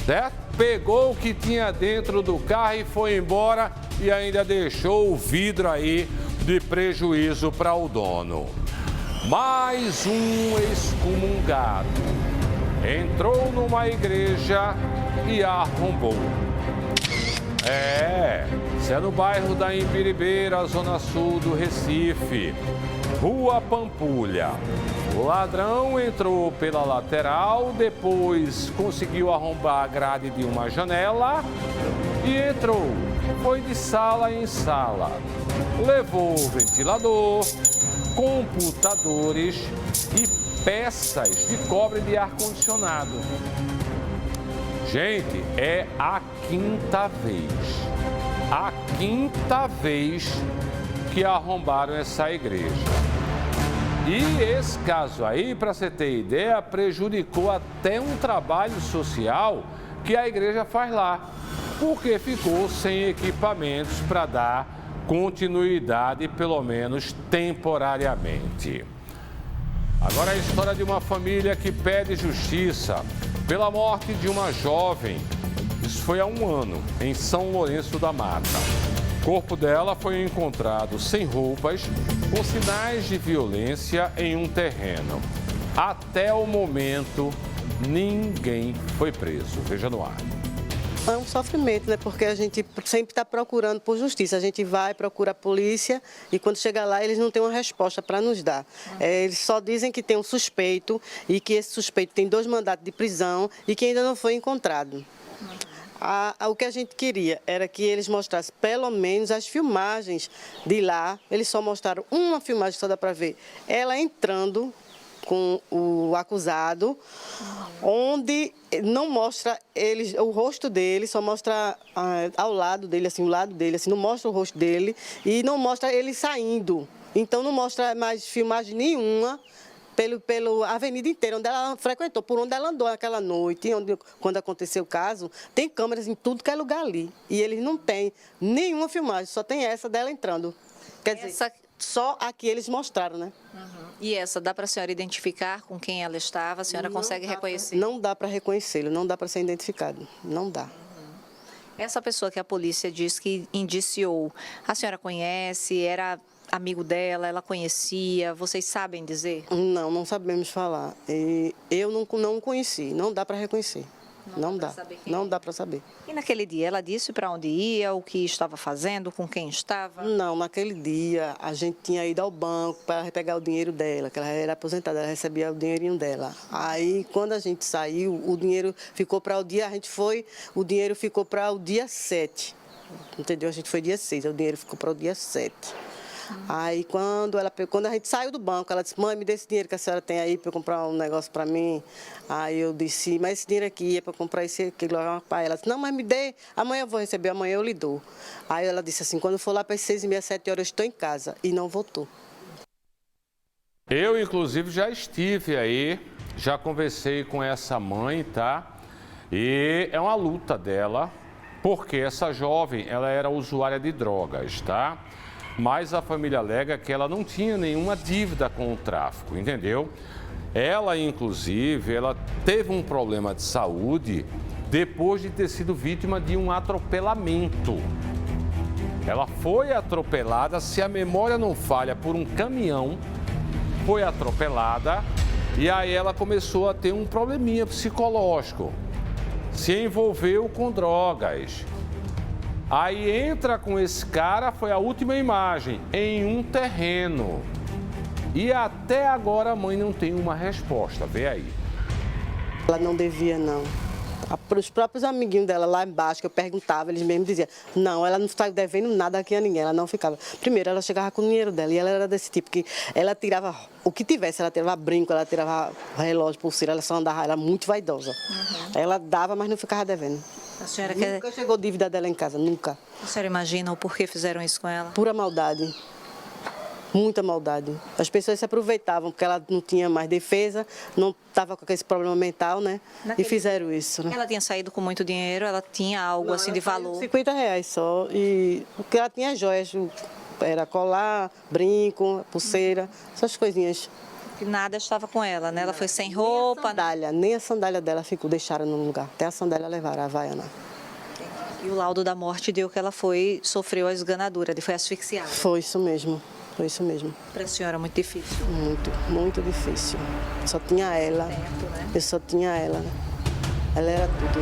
Certo? Pegou o que tinha dentro do carro e foi embora e ainda deixou o vidro aí de prejuízo para o dono. Mais um excomungado entrou numa igreja e arrombou. Isso é no bairro da Imbiribeira, zona sul do Recife, Rua Pampulha. O ladrão entrou pela lateral, depois conseguiu arrombar a grade de uma janela e entrou. Foi de sala em sala. Levou ventilador, computadores e peças de cobre de ar-condicionado. Gente, é a quinta vez que arrombaram essa igreja. E esse caso aí, para você ter ideia, prejudicou até um trabalho social que a igreja faz lá, porque ficou sem equipamentos para dar continuidade, pelo menos temporariamente. Agora a história de uma família que pede justiça pela morte de uma jovem. Isso foi há um ano, em São Lourenço da Mata. O corpo dela foi encontrado sem roupas, com sinais de violência em um terreno. Até o momento, ninguém foi preso. Veja no ar. É um sofrimento, né? Porque a gente sempre está procurando por justiça. A gente vai, procura a polícia e quando chega lá eles não têm uma resposta para nos dar. Eles só dizem que tem um suspeito e que esse suspeito tem 2 mandatos de prisão e que ainda não foi encontrado. O que a gente queria era que eles mostrassem pelo menos as filmagens de lá. Eles só mostraram uma filmagem, só dá para ver ela entrando com o acusado, onde não mostra o rosto dele, só mostra ao lado dele, assim, o lado dele, assim, não mostra o rosto dele e não mostra ele saindo. Então não mostra mais filmagem nenhuma pela avenida inteira, onde ela frequentou, por onde ela andou aquela noite, quando aconteceu o caso, tem câmeras em tudo que é lugar ali. E eles não têm nenhuma filmagem, só tem essa dela entrando. Quer dizer, só a que eles mostraram, né? E essa, dá para a senhora identificar com quem ela estava? A senhora consegue reconhecer? Não dá para reconhecê-lo, não dá para ser identificado, não dá. Essa pessoa que a polícia diz que indiciou, a senhora conhece? Era amigo dela? Ela conhecia? Vocês sabem dizer? Não sabemos falar. Eu não conheci, não dá para reconhecer. Não dá para saber. E naquele dia, ela disse para onde ia, o que estava fazendo, com quem estava? Não, naquele dia a gente tinha ido ao banco para pegar o dinheiro dela, que ela era aposentada, ela recebia o dinheirinho dela. Aí, quando a gente saiu, o dinheiro ficou para o dia, o dinheiro ficou para o dia 7. Entendeu? A gente foi dia 6, o dinheiro ficou para o dia 7. Aí, quando a gente saiu do banco, ela disse: mãe, me dê esse dinheiro que a senhora tem aí para eu comprar um negócio para mim. Aí eu disse: mas esse dinheiro aqui é para comprar isso e aquilo. Ela disse: não, mas me dê, amanhã eu vou receber, amanhã eu lhe dou. Aí ela disse assim: quando for lá para as 6h30, 7 horas, eu estou em casa. E não voltou. Eu, inclusive, já estive aí, já conversei com essa mãe, tá? E é uma luta dela, porque essa jovem, ela era usuária de drogas, tá? Mas a família alega que ela não tinha nenhuma dívida com o tráfico, entendeu? Ela, inclusive, ela teve um problema de saúde depois de ter sido vítima de um atropelamento. Ela foi atropelada, se a memória não falha, por um caminhão, foi atropelada e aí ela começou a ter um probleminha psicológico, se envolveu com drogas. Aí entra com esse cara, foi a última imagem, em um terreno. E até agora a mãe não tem uma resposta, vê aí. Ela não devia, não. Para os próprios amiguinhos dela lá embaixo, que eu perguntava, eles mesmos diziam: não, ela não está devendo nada aqui a ninguém, ela não ficava. Primeiro, ela chegava com o dinheiro dela e ela era desse tipo, que ela tirava o que tivesse, ela tirava brinco, ela tirava relógio, pulseira, ela só andava, ela era muito vaidosa. Ela dava, mas não ficava devendo. A senhora Nunca chegou dívida dela em casa, nunca. A senhora imagina o porquê fizeram isso com ela? Pura maldade. Muita maldade. As pessoas se aproveitavam porque ela não tinha mais defesa, não estava com esse problema mental, né? E fizeram isso, né? Ela tinha saído com muito dinheiro, ela tinha algo assim de valor? R$50 só. E porque ela tinha joias, era colar, brinco, pulseira, essas coisinhas. E nada estava com ela, né? Ela foi sem roupa. Nem a sandália dela ficou, deixaram no lugar. Até a sandália levaram, a havaiana. E o laudo da morte deu que ela sofreu a esganadura, foi asfixiada. Foi isso mesmo. Foi isso mesmo. Para a senhora, muito difícil? Muito difícil. Só tinha ela. Certo, né? Eu só tinha ela. Ela era tudo.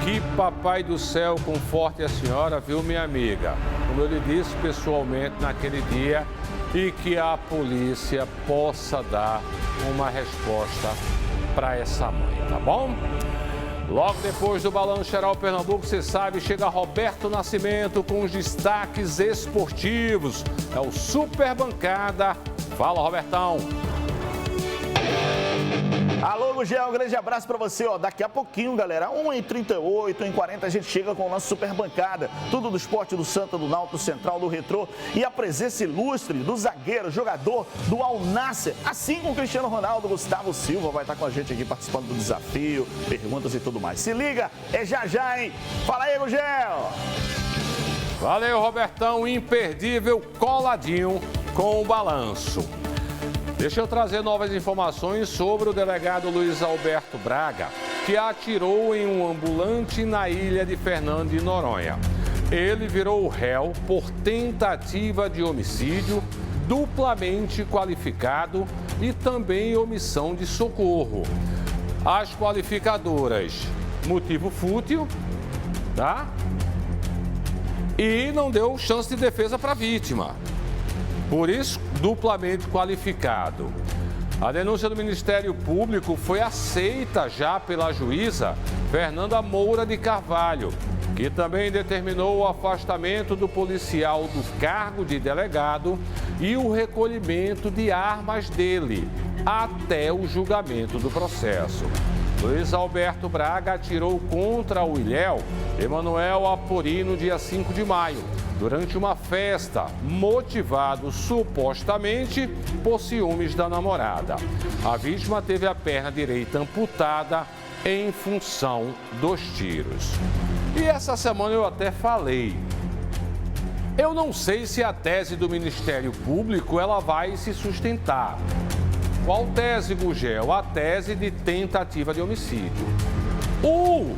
Que papai do céu conforte a senhora, viu, minha amiga? Como eu lhe disse pessoalmente naquele dia, e que a polícia possa dar uma resposta para essa mãe, tá bom? Logo depois do Balanço Geral Pernambuco, você sabe, chega Roberto Nascimento com os destaques esportivos. É o Super Bancada. Fala, Robertão. Alô, Gugel, um grande abraço pra você, ó. Daqui a pouquinho, galera, 1h38, 1h40, a gente chega com o nosso Super Bancada. Tudo do esporte do Santa, do Náutico, do Central, do Retrô. E a presença ilustre do zagueiro, jogador do Al Nassr, assim como o Cristiano Ronaldo, Gustavo Silva, vai estar com a gente aqui participando do desafio, perguntas e tudo mais. Se liga, é já, hein? Fala aí, Gugel! Valeu, Robertão, imperdível, coladinho com o balanço. Deixa eu trazer novas informações sobre o delegado Luiz Alberto Braga, que atirou em um ambulante na ilha de Fernando de Noronha. Ele virou réu por tentativa de homicídio duplamente qualificado e também omissão de socorro. As qualificadoras: motivo fútil, tá? E não deu chance de defesa para a vítima. Por isso, duplamente qualificado. A denúncia do Ministério Público foi aceita já pela juíza Fernanda Moura de Carvalho, que também determinou o afastamento do policial do cargo de delegado e o recolhimento de armas dele até o julgamento do processo. Luiz Alberto Braga atirou contra o ilhéu Emanuel Apori no dia 5 de maio, durante uma festa, motivado supostamente por ciúmes da namorada. A vítima teve a perna direita amputada em função dos tiros. E essa semana eu até falei Eu não sei se a tese do Ministério Público ela vai se sustentar. Qual tese, Gugel? A tese de tentativa de homicídio. O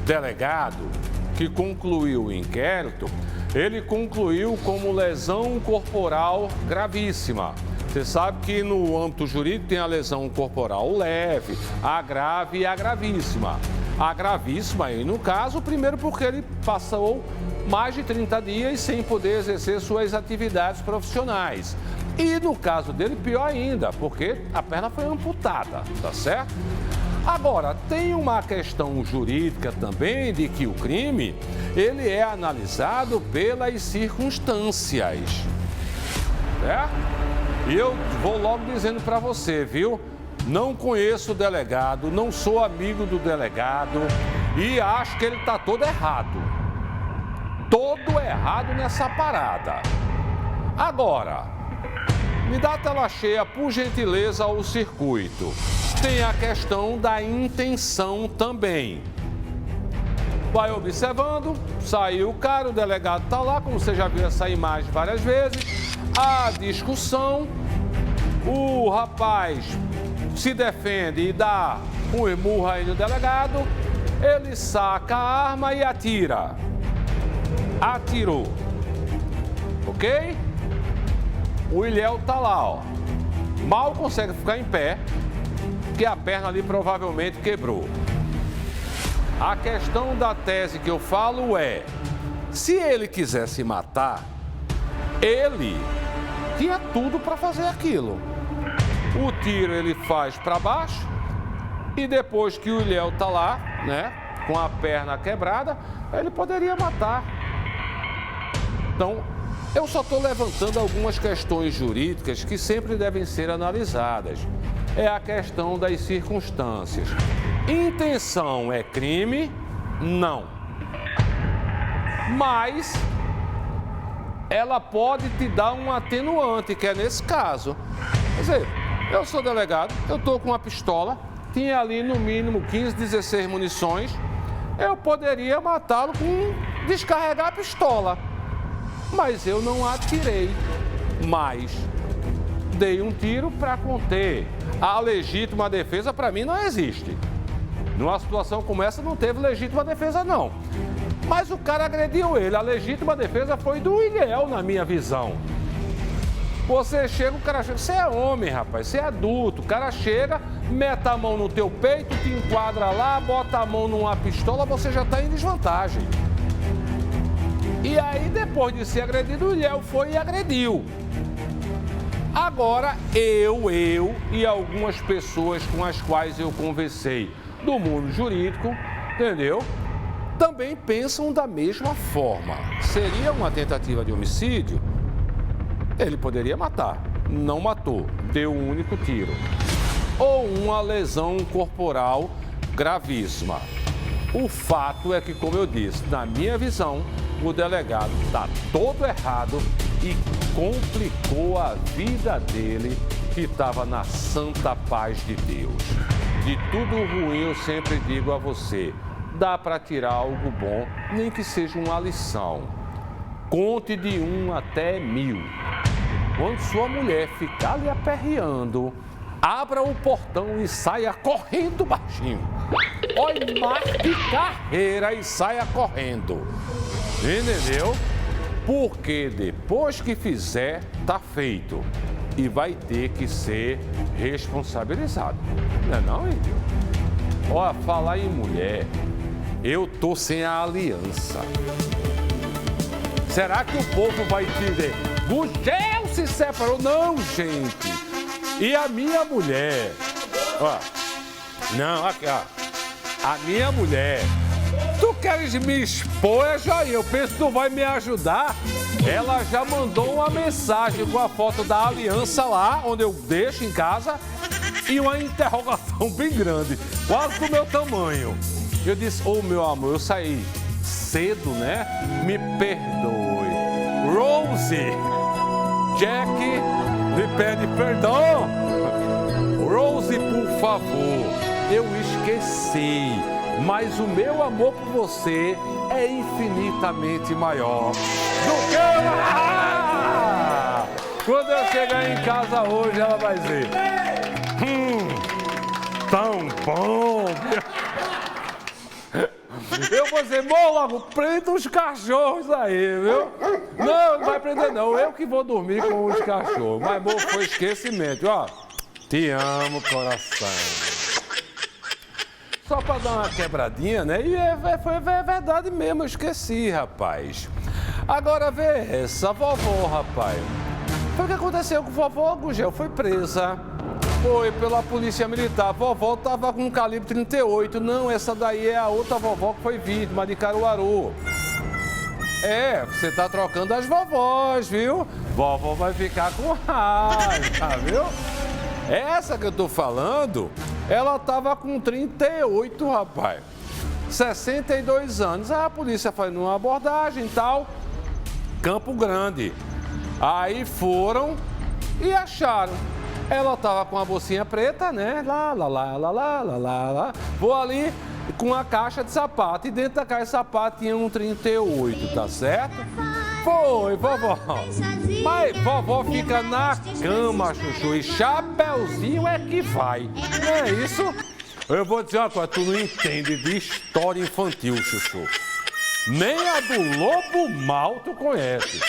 delegado que concluiu o inquérito, ele concluiu como lesão corporal gravíssima. Você sabe que no âmbito jurídico tem a lesão corporal leve, a grave e a gravíssima. A gravíssima aí, no caso, primeiro porque ele passou mais de 30 dias sem poder exercer suas atividades profissionais. E no caso dele, pior ainda, porque a perna foi amputada, tá certo? Agora, tem uma questão jurídica também de que o crime, ele é analisado pelas circunstâncias, certo? E eu vou logo dizendo para você, viu? Não conheço o delegado, não sou amigo do delegado e acho que ele está todo errado. Todo errado nessa parada. Agora, me dá a tela cheia, por gentileza, ao circuito. Tem a questão da intenção também. Vai observando, saiu o cara, o delegado está lá, como você já viu essa imagem várias vezes. A discussão, o rapaz se defende e dá um emurro aí no delegado, ele saca a arma e atira. Atirou. Ok? O Ilhéu tá lá, ó. Mal consegue ficar em pé, porque a perna ali provavelmente quebrou. A questão da tese que eu falo é, se ele quisesse matar, ele tinha tudo para fazer aquilo. O tiro ele faz para baixo e depois que o Ilhéu tá lá, né, com a perna quebrada, ele poderia matar. Então, eu só estou levantando algumas questões jurídicas que sempre devem ser analisadas. É a questão das circunstâncias. Intenção é crime? Não. Mas ela pode te dar um atenuante, que é nesse caso. Quer dizer, eu sou delegado, eu estou com uma pistola, tinha ali no mínimo 15, 16 munições, eu poderia matá-lo com descarregar a pistola. Mas eu não atirei, mas dei um tiro para conter. A legítima defesa, para mim, não existe. Numa situação como essa, não teve legítima defesa, não. Mas o cara agrediu ele. A legítima defesa foi do Ilhéu, na minha visão. Você chega, o cara chega... Você é homem, rapaz, você é adulto. O cara chega, mete a mão no teu peito, te enquadra lá, bota a mão numa pistola, você já está em desvantagem. E aí, depois de ser agredido, o Ilhéu foi e agrediu. Agora, eu e algumas pessoas com as quais eu conversei do mundo jurídico, entendeu? Também pensam da mesma forma. Seria uma tentativa de homicídio? Ele poderia matar. Não matou, deu um único tiro. Ou uma lesão corporal gravíssima. O fato é que, como eu disse, na minha visão, o delegado está todo errado e complicou a vida dele, que estava na santa paz de Deus. De tudo ruim, eu sempre digo a você, dá para tirar algo bom, nem que seja uma lição. Conte de 1 até 1000. Quando sua mulher ficar lhe aperreando, abra o portão e saia correndo baixinho. Olha, marque carreira e saia correndo. Entendeu? Porque depois que fizer, tá feito. E vai ter que ser responsabilizado. Não é não, Índio? Olha, falar em mulher, eu tô sem a aliança. Será que o povo vai dizer, Gugel se separou? Não, gente. E a minha mulher? Ó, não, aqui, ó. A minha mulher. Tu queres me expor, é joinha. Eu penso que tu vai me ajudar. Ela já mandou uma mensagem com a foto da aliança lá, onde eu deixo em casa, e uma interrogação bem grande, quase do meu tamanho. Eu disse, ô meu amor, eu saí cedo, né? Me perdoe. Rose, Jack me pede perdão. Rose, por favor, eu esqueci. Mas o meu amor por você é infinitamente maior. Do que? Quando eu chegar em casa hoje, ela vai dizer: tão bom. Eu vou dizer: logo, prenda os cachorros aí, viu? Não, não vai prender não, eu que vou dormir com os cachorros. Mas, amor, foi esquecimento, ó. Te amo, coração. Só pra dar uma quebradinha, né? E foi verdade mesmo, eu esqueci, rapaz. Agora vê essa vovó, rapaz. Foi o que aconteceu com a vovó, Gugel, foi presa. Foi pela polícia militar. A vovó tava com um calibre 38. Não, essa daí é a outra vovó que foi vítima de Caruaru. É, você tá trocando as vovós, viu? Vovó vai ficar com raiva, viu? Essa que eu tô falando, ela tava com 38, rapaz. 62 anos. A polícia faz uma abordagem e tal. Campo Grande. Aí foram e acharam. Ela tava com a bolsinha preta, né? Lá. Vou ali com a caixa de sapato. E dentro da caixa de sapato tinha um 38, tá certo? Foi, vovó. Mas vovó fica na cama, Chuchu. E Chapeuzinho é que vai. Não é isso? Eu vou dizer uma coisa, tu não entende de história infantil, Chuchu. Nem a do Lobo Mal tu conhece.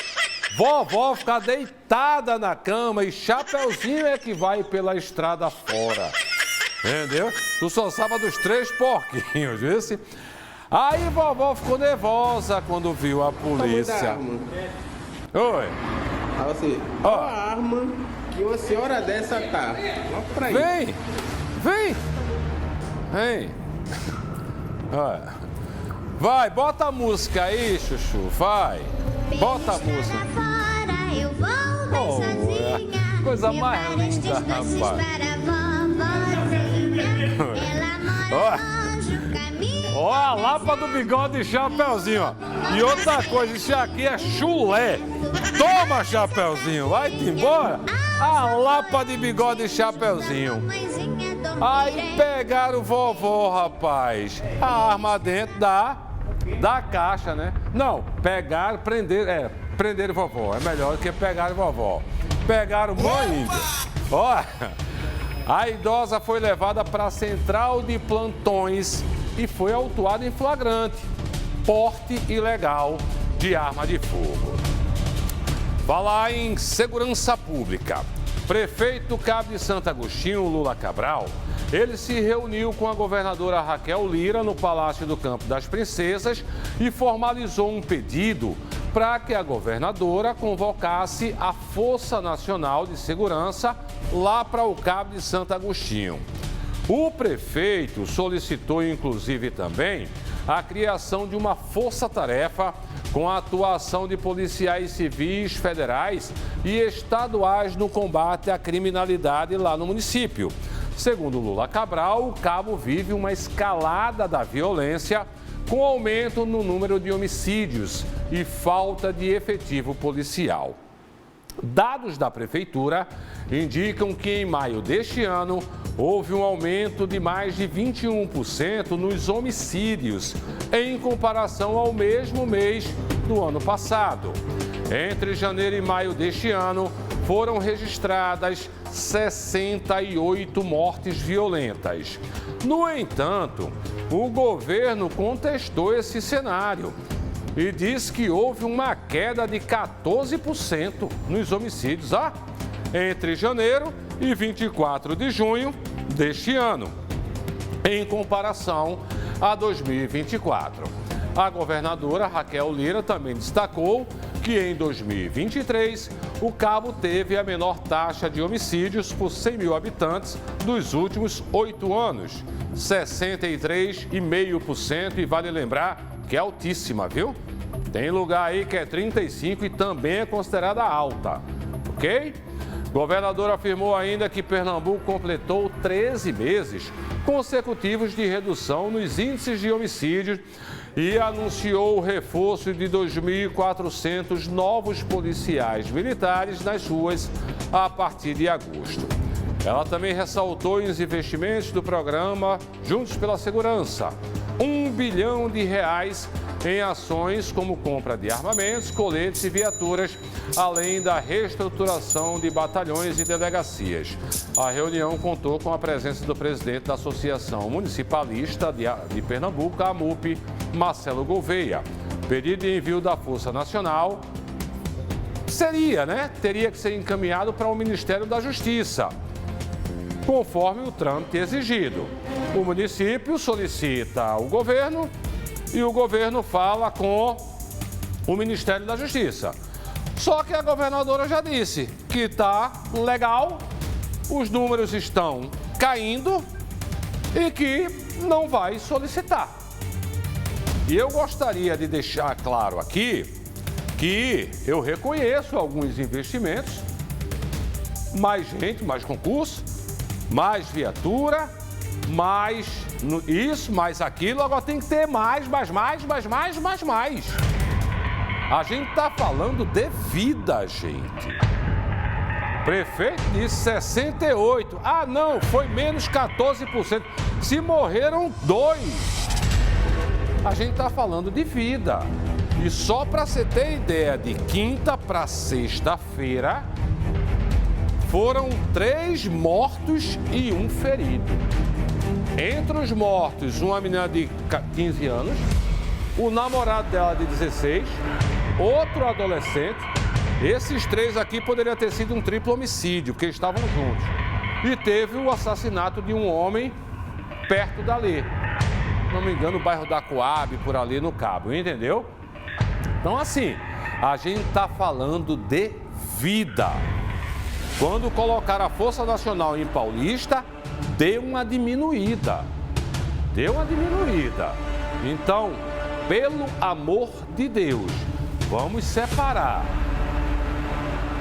Vovó fica deitada na cama e Chapeuzinho é que vai pela estrada fora. Entendeu? Tu só sabe dos 3 porquinhos, viu? Aí vovó ficou nervosa quando viu a polícia. Oi. Assim, ó a arma que uma senhora dessa tá. Logo pra aí. Vem. Olha. Vai, bota a música aí, Chuchu, vai. Bota a música. Oh, coisa mais linda, rapaz. Ó a lapa do bigode e Chapeuzinho, ó. E outra coisa, isso aqui é chulé. Toma, Chapeuzinho, vai-te embora. A lapa de bigode e Chapeuzinho. Aí pegaram vovó, rapaz. A arma dentro da caixa, né? Não, pegaram, prenderam vovó. É melhor do que pegaram vovó. Pegaram mãe ainda. Ó, a idosa foi levada para a central de plantões e foi autuada em flagrante. Porte ilegal de arma de fogo. Falar em segurança pública. Prefeito Cabo de Santo Agostinho, Lula Cabral, ele se reuniu com a governadora Raquel Lira no Palácio do Campo das Princesas e formalizou um pedido para que a governadora convocasse a Força Nacional de Segurança lá para o Cabo de Santo Agostinho. O prefeito solicitou, inclusive, também a criação de uma força-tarefa com a atuação de policiais civis federais e estaduais no combate à criminalidade lá no município. Segundo Lula Cabral, o Cabo vive uma escalada da violência com aumento no número de homicídios e falta de efetivo policial. Dados da Prefeitura indicam que em maio deste ano houve um aumento de mais de 21% nos homicídios em comparação ao mesmo mês do ano passado. Entre janeiro e maio deste ano foram registradas 68 mortes violentas. No entanto, o governo contestou esse cenário e diz que houve uma queda de 14% nos homicídios entre janeiro e 24 de junho deste ano, em comparação a 2024. A governadora Raquel Lira também destacou que em 2023 o Cabo teve a menor taxa de homicídios por 100 mil habitantes dos últimos 8 anos, 63,5%, e vale lembrar que é altíssima, viu? Tem lugar aí que é 35 e também é considerada alta, ok? O governador afirmou ainda que Pernambuco completou 13 meses consecutivos de redução nos índices de homicídios e anunciou o reforço de 2.400 novos policiais militares nas ruas a partir de agosto. Ela também ressaltou os investimentos do programa Juntos pela Segurança, R$ 1 bilhão em ações como compra de armamentos, coletes e viaturas, além da reestruturação de batalhões e delegacias. A reunião contou com a presença do presidente da Associação Municipalista de Pernambuco, a AMUP, Marcelo Gouveia. Pedido de envio da Força Nacional teria que ser encaminhado para o Ministério da Justiça, conforme o trâmite exigido. O município solicita o governo e o governo fala com o Ministério da Justiça. Só que a governadora já disse que está legal, os números estão caindo e que não vai solicitar. E eu gostaria de deixar claro aqui que eu reconheço alguns investimentos, mais gente, mais concurso, mais viatura, mais isso, mais aquilo, agora tem que ter mais. A gente está falando de vida, gente. Prefeito disse 68%. Ah, não, foi menos 14%. Se morreram 2. A gente está falando de vida. E só para você ter ideia, de quinta para sexta-feira, foram 3 mortos e 1 ferido. Entre os mortos, uma menina de 15 anos, o namorado dela de 16, outro adolescente. Esses 3 aqui poderiam ter sido um triplo homicídio, porque estavam juntos. E teve o assassinato de um homem perto dali. Não me engano, o bairro da Coab, por ali no Cabo, entendeu? Então, assim, a gente está falando de vida. Quando colocaram a Força Nacional em Paulista, deu uma diminuída. Então, pelo amor de Deus, vamos separar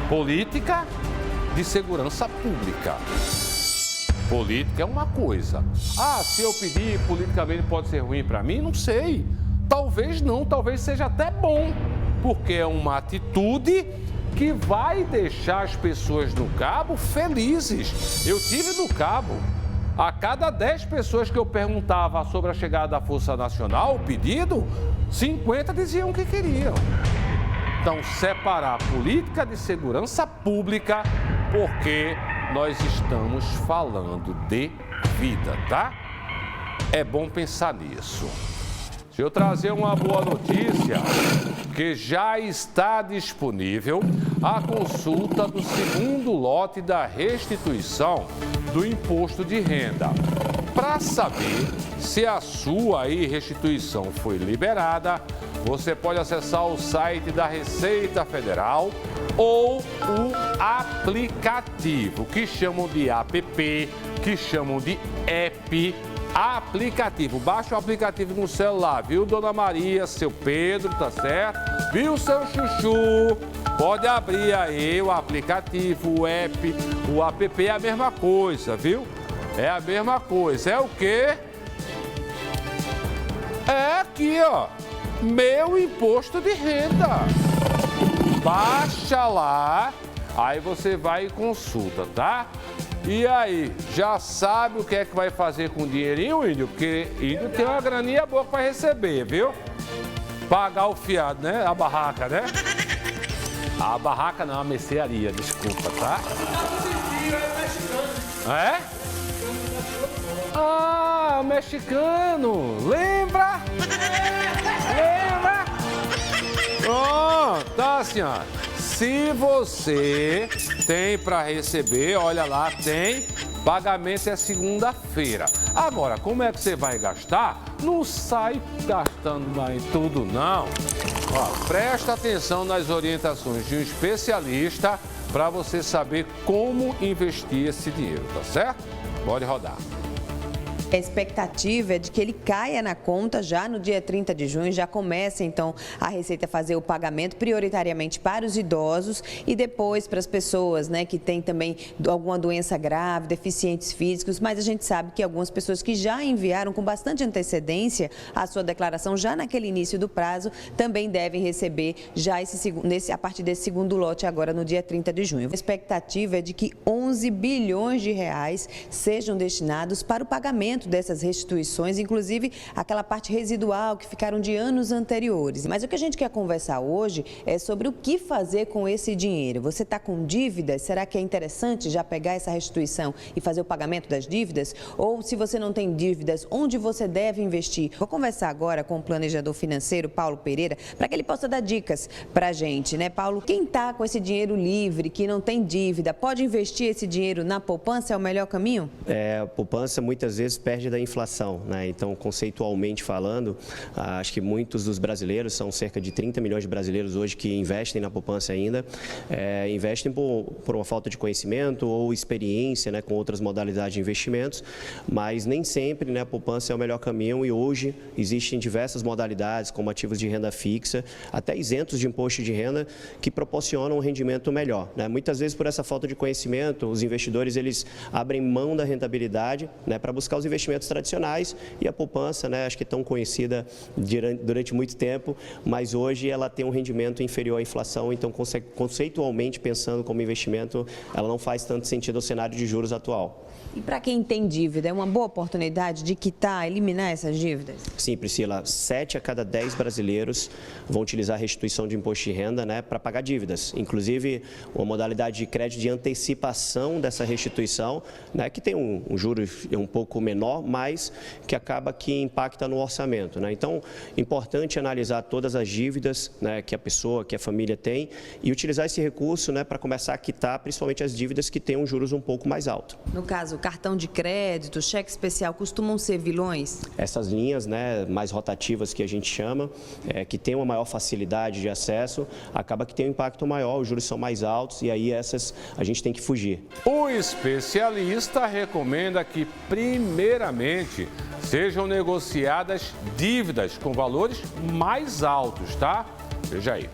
política de segurança pública. Política é uma coisa. Ah, se eu pedir politicamente pode ser ruim para mim? Não sei. Talvez não, talvez seja até bom, porque é uma atitude que vai deixar as pessoas no Cabo felizes. Eu tive no Cabo, a cada 10 pessoas que eu perguntava sobre a chegada da Força Nacional, o pedido, 50 diziam que queriam. Então, separar política de segurança pública, porque nós estamos falando de vida, tá? É bom pensar nisso. Deixa eu trazer uma boa notícia, que já está disponível a consulta do segundo lote da restituição do imposto de renda. Para saber se a sua restituição foi liberada, você pode acessar o site da Receita Federal ou o aplicativo, que chamam de app, que chamam de app. Aplicativo, baixa o aplicativo no celular, viu, Dona Maria, seu Pedro, tá certo? Viu, seu Chuchu? Pode abrir aí o aplicativo, o app é a mesma coisa, viu? É a mesma coisa, é o quê? É aqui, ó, meu imposto de renda. Baixa lá, aí você vai e consulta, tá? E aí, já sabe o que é que vai fazer com o dinheirinho, Índio? Porque Índio tem uma graninha boa para receber, viu? Pagar o fiado, né? A barraca, né? A barraca não, a mercearia, desculpa, tá? É? Ah, o mexicano! Lembra? Lembra? Pronto, tá, senhora. Se você tem para receber, olha lá, tem, pagamento é segunda-feira. Agora, como é que você vai gastar? Não sai gastando em tudo, não. Ó, presta atenção nas orientações de um especialista para você saber como investir esse dinheiro, tá certo? Pode rodar. A expectativa é de que ele caia na conta já no dia 30 de junho, já começa então a Receita a fazer o pagamento prioritariamente para os idosos e depois para as pessoas, né, que têm também alguma doença grave, deficientes físicos, mas a gente sabe que algumas pessoas que já enviaram com bastante antecedência a sua declaração já naquele início do prazo também devem receber já a partir desse segundo lote agora no dia 30 de junho. A expectativa é de que 11 bilhões de reais sejam destinados para o pagamento pagamento dessas restituições, inclusive aquela parte residual que ficaram de anos anteriores. Mas o que a gente quer conversar hoje é sobre o que fazer com esse dinheiro. Você está com dívidas? Será que é interessante já pegar essa restituição e fazer o pagamento das dívidas? Ou se você não tem dívidas, onde você deve investir? Vou conversar agora com o planejador financeiro, Paulo Pereira, para que ele possa dar dicas para a gente, né, Paulo? Quem está com esse dinheiro livre, que não tem dívida, pode investir esse dinheiro na poupança? É o melhor caminho? A poupança muitas vezes perde da inflação, né? Então, conceitualmente falando, acho que muitos dos brasileiros, são cerca de 30 milhões de brasileiros hoje que investem na poupança ainda, investem por uma falta de conhecimento ou experiência, né, com outras modalidades de investimentos, mas nem sempre, né, a poupança é o melhor caminho e hoje existem diversas modalidades, como ativos de renda fixa, até isentos de imposto de renda, que proporcionam um rendimento melhor, né? Muitas vezes, por essa falta de conhecimento, os investidores eles abrem mão da rentabilidade, né, para buscar os investimentos tradicionais e a poupança, né, acho que é tão conhecida durante muito tempo, mas hoje ela tem um rendimento inferior à inflação, então conceitualmente pensando como investimento, ela não faz tanto sentido ao cenário de juros atual. E para quem tem dívida, é uma boa oportunidade de quitar, eliminar essas dívidas? Sim, Priscila, 7 a cada 10 brasileiros vão utilizar a restituição de imposto de renda, né, para pagar dívidas. Inclusive, uma modalidade de crédito de antecipação dessa restituição, né, que tem um juros um pouco menor, mas que acaba que impacta no orçamento, né? Então, importante analisar todas as dívidas, né, que a pessoa, que a família tem e utilizar esse recurso, né, para começar a quitar principalmente as dívidas que têm um juros um pouco mais alto. No caso, cartão de crédito, cheque especial, costumam ser vilões? Essas linhas, né, mais rotativas que a gente chama, que tem uma maior facilidade de acesso, acaba que tem um impacto maior, os juros são mais altos e aí essas a gente tem que fugir. O especialista recomenda que, primeiramente, sejam negociadas dívidas com valores mais altos, tá? Veja aí.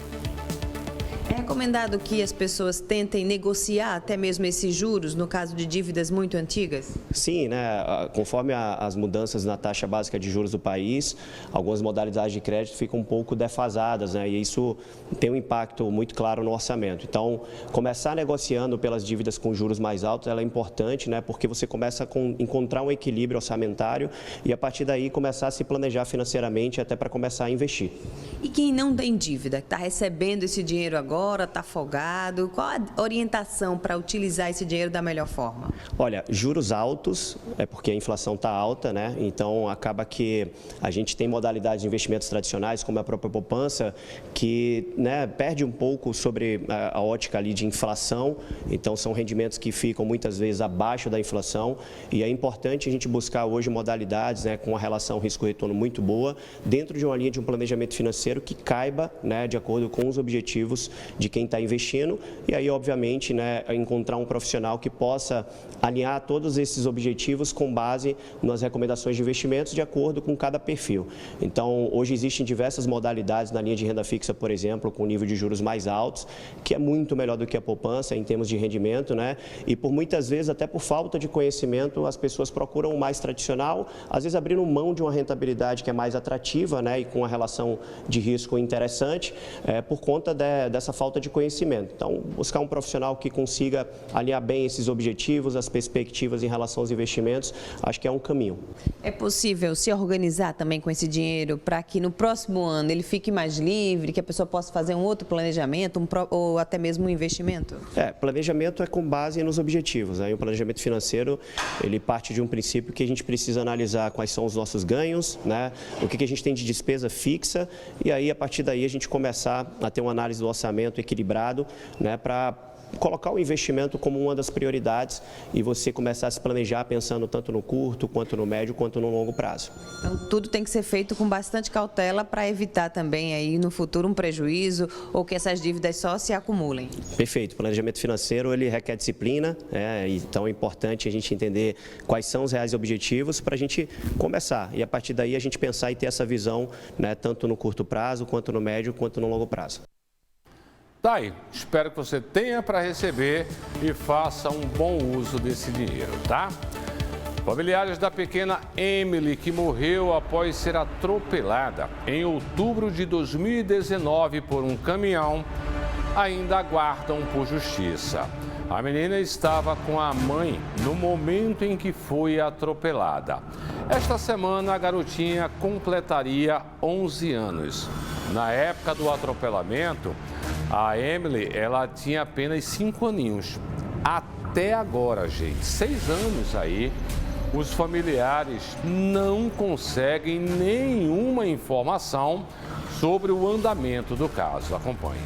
É recomendado que as pessoas tentem negociar até mesmo esses juros, no caso de dívidas muito antigas? Sim, né? Conforme as mudanças na taxa básica de juros do país, algumas modalidades de crédito ficam um pouco defasadas, né? E isso tem um impacto muito claro no orçamento. Então, começar negociando pelas dívidas com juros mais altos, ela é importante, né? Porque você começa a encontrar um equilíbrio orçamentário e a partir daí começar a se planejar financeiramente até para começar a investir. E quem não tem dívida, está recebendo esse dinheiro agora, está folgado, qual a orientação para utilizar esse dinheiro da melhor forma? Olha, juros altos, é porque a inflação está alta, né? Então acaba que a gente tem modalidades de investimentos tradicionais, como a própria poupança, que, né, perde um pouco sobre a ótica ali de inflação, então são rendimentos que ficam muitas vezes abaixo da inflação e é importante a gente buscar hoje modalidades, né, com uma relação risco-retorno muito boa, dentro de uma linha de um planejamento financeiro que caiba, né, de acordo com os objetivos de quem está investindo e aí, obviamente, né, encontrar um profissional que possa alinhar todos esses objetivos com base nas recomendações de investimentos de acordo com cada perfil. Então, hoje existem diversas modalidades na linha de renda fixa, por exemplo, com nível de juros mais altos, que é muito melhor do que a poupança em termos de rendimento, né? E por muitas vezes, até por falta de conhecimento, as pessoas procuram o mais tradicional, às vezes abrindo mão de uma rentabilidade que é mais atrativa, né, e com uma relação de risco interessante, por conta dessa falta de conhecimento. Então, buscar um profissional que consiga alinhar bem esses objetivos, as perspectivas em relação aos investimentos, acho que é um caminho. É possível se organizar também com esse dinheiro para que no próximo ano ele fique mais livre, que a pessoa possa fazer um outro planejamento ou até mesmo um investimento? Planejamento é com base nos objetivos, né? E o planejamento financeiro, ele parte de um princípio que a gente precisa analisar quais são os nossos ganhos, né? O que a gente tem de despesa fixa e aí, a partir daí, a gente começar a ter uma análise do orçamento equilibrado, né, para colocar o investimento como uma das prioridades e você começar a se planejar pensando tanto no curto, quanto no médio, quanto no longo prazo. Então, tudo tem que ser feito com bastante cautela para evitar também aí no futuro um prejuízo ou que essas dívidas só se acumulem. Perfeito. O planejamento financeiro, ele requer disciplina, então é importante a gente entender quais são os reais objetivos para a gente começar e a partir daí a gente pensar e ter essa visão, né, tanto no curto prazo, quanto no médio, quanto no longo prazo. Tá aí, espero que você tenha para receber e faça um bom uso desse dinheiro, tá? Familiares da pequena Emily, que morreu após ser atropelada em outubro de 2019 por um caminhão, ainda aguardam por justiça. A menina estava com a mãe no momento em que foi atropelada. Esta semana, a garotinha completaria 11 anos. Na época do atropelamento, a Emily, ela tinha apenas 5 aninhos. Até agora, gente, 6 anos aí, os familiares não conseguem nenhuma informação sobre o andamento do caso. Acompanhe.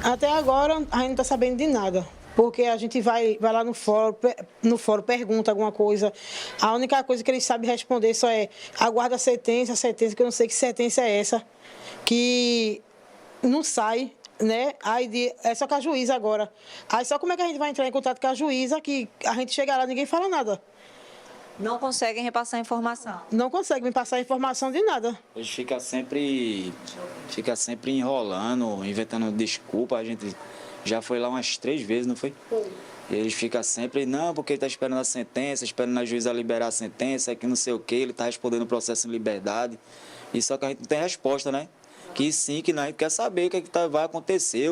Até agora, a gente não está sabendo de nada. Porque a gente vai lá no fórum, pergunta alguma coisa. A única coisa que eles sabem responder só é aguarda a sentença, que eu não sei que sentença é essa, que não sai, né? Aí é só com a juíza agora. Aí só como é que a gente vai entrar em contato com a juíza, que a gente chega lá e ninguém fala nada. Não conseguem repassar informação? Não conseguem me passar informação de nada. Eles ficam sempre enrolando, inventando desculpa. A gente já foi lá umas 3 vezes, não foi? Foi. E eles ficam sempre, não, porque ele está esperando a sentença, esperando a juíza liberar a sentença, que não sei o quê, ele está respondendo o processo em liberdade. E só que a gente não tem resposta, né? Que sim, que não, a gente quer saber o que, vai acontecer,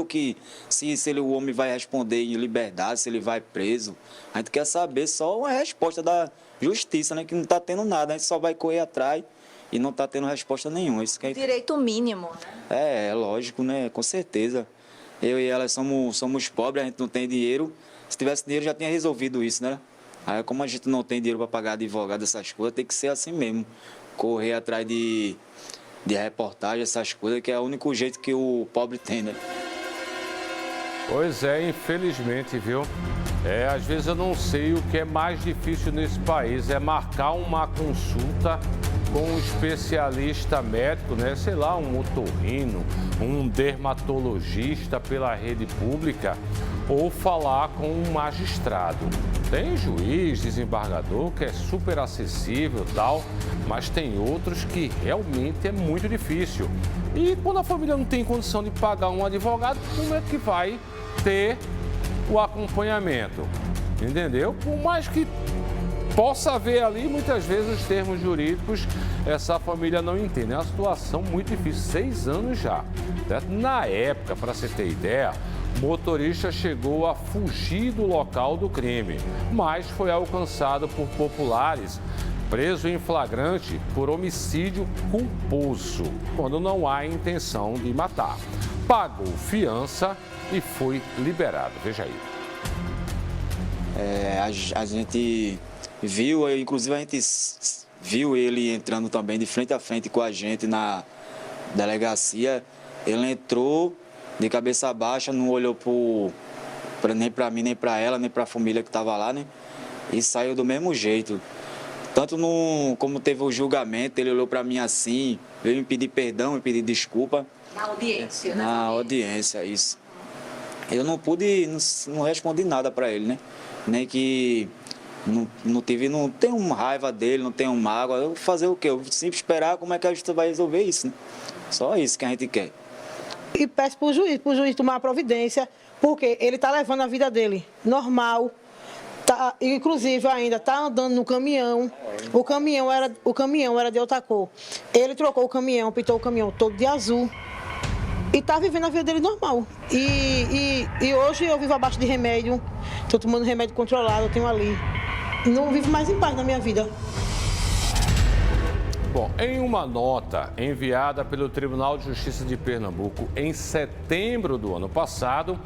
se o homem vai responder em liberdade, se ele vai preso. A gente quer saber só uma resposta da justiça, né? Que não está tendo nada, a gente só vai correr atrás e não está tendo resposta nenhuma. Isso que a gente... Direito mínimo, né? É lógico, né? Com certeza. Eu e ela somos pobres, a gente não tem dinheiro. Se tivesse dinheiro, já tinha resolvido isso, né? Aí, como a gente não tem dinheiro para pagar advogado, essas coisas, tem que ser assim mesmo. Correr atrás de reportagem, essas coisas, que é o único jeito que o pobre tem, né? Pois é, infelizmente, viu? Às vezes eu não sei o que é mais difícil nesse país, é marcar uma consulta com um especialista médico, né? Sei lá, um otorrino, um dermatologista pela rede pública, ou falar com um magistrado. Tem juiz, desembargador, que é super acessível e tal, mas tem outros que realmente é muito difícil. E quando a família não tem condição de pagar um advogado, como é que vai ter o acompanhamento? Entendeu? Por mais que possa haver ali, muitas vezes, os termos jurídicos, essa família não entende. É uma situação muito difícil, 6 anos já. Certo? Na época, para você ter ideia, o motorista chegou a fugir do local do crime, mas foi alcançado por populares, preso em flagrante por homicídio culposo, quando não há intenção de matar. Pagou fiança e foi liberado. Veja aí. A gente viu, inclusive a gente viu ele entrando também de frente a frente com a gente na delegacia. Ele entrou de cabeça baixa, não olhou nem para mim, nem para ela, nem para a família que estava lá, né? E saiu do mesmo jeito. Tanto como teve o julgamento, ele olhou para mim assim, veio me pedir perdão, me pedir desculpa. Na audiência, né? Na audiência, isso. Eu não respondi nada para ele, né? Nem que não tenho raiva dele, não tenho mágoa. Eu vou fazer o quê? Eu sempre esperar como é que a gente vai resolver isso, né? Só isso que a gente quer. E peço para o juiz tomar a providência, porque ele está levando a vida dele normal. Inclusive ainda está andando no caminhão. O caminhão era de outra cor. Ele trocou o caminhão, pintou o caminhão todo de azul. E está vivendo a vida dele normal. E hoje eu vivo abaixo de remédio. Estou tomando remédio controlado, eu tenho ali. Não vivo mais em paz na minha vida. Bom, em uma nota enviada pelo Tribunal de Justiça de Pernambuco em setembro do ano passado,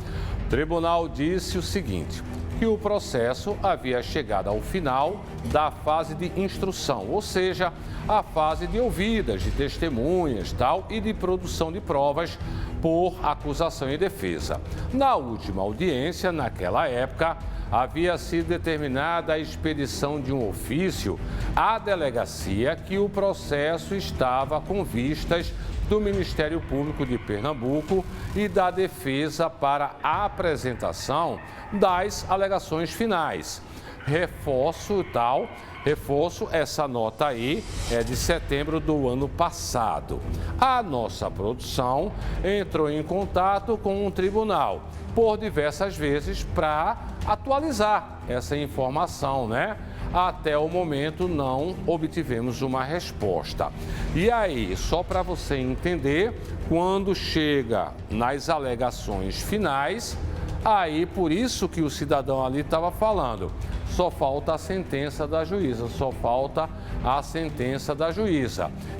o tribunal disse o seguinte: que o processo havia chegado ao final da fase de instrução, ou seja, a fase de ouvidas de testemunhas e de produção de provas por acusação e defesa. Na última audiência, naquela época, havia sido determinada a expedição de um ofício à delegacia que o processo estava com vistas do Ministério Público de Pernambuco e da defesa para a apresentação das alegações finais. Reforço essa nota aí é de setembro do ano passado. A nossa produção entrou em contato com o tribunal por diversas vezes para atualizar essa informação, né? Até o momento não obtivemos uma resposta. E aí, só para você entender, quando chega nas alegações finais, aí por isso que o cidadão ali estava falando, só falta a sentença da juíza,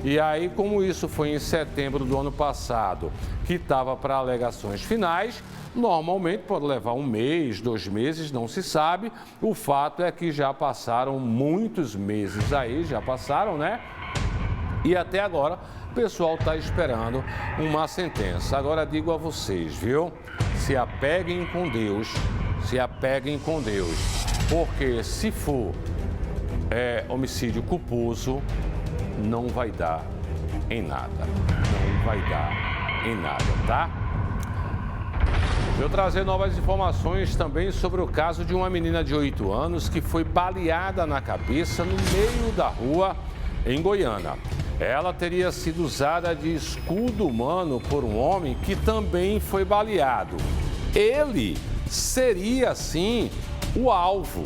E aí, como isso foi em setembro do ano passado, que estava para alegações finais, normalmente pode levar 1 mês, 2 meses, não se sabe. O fato é que já passaram muitos meses aí, né? E até agora o pessoal está esperando uma sentença. Agora digo a vocês, viu? Se apeguem com Deus, porque se for homicídio culposo, não vai dar em nada, tá? Vou trazer novas informações também sobre o caso de uma menina de 8 anos que foi baleada na cabeça no meio da rua em Goiânia. Ela teria sido usada de escudo humano por um homem que também foi baleado. Ele seria, sim, o alvo.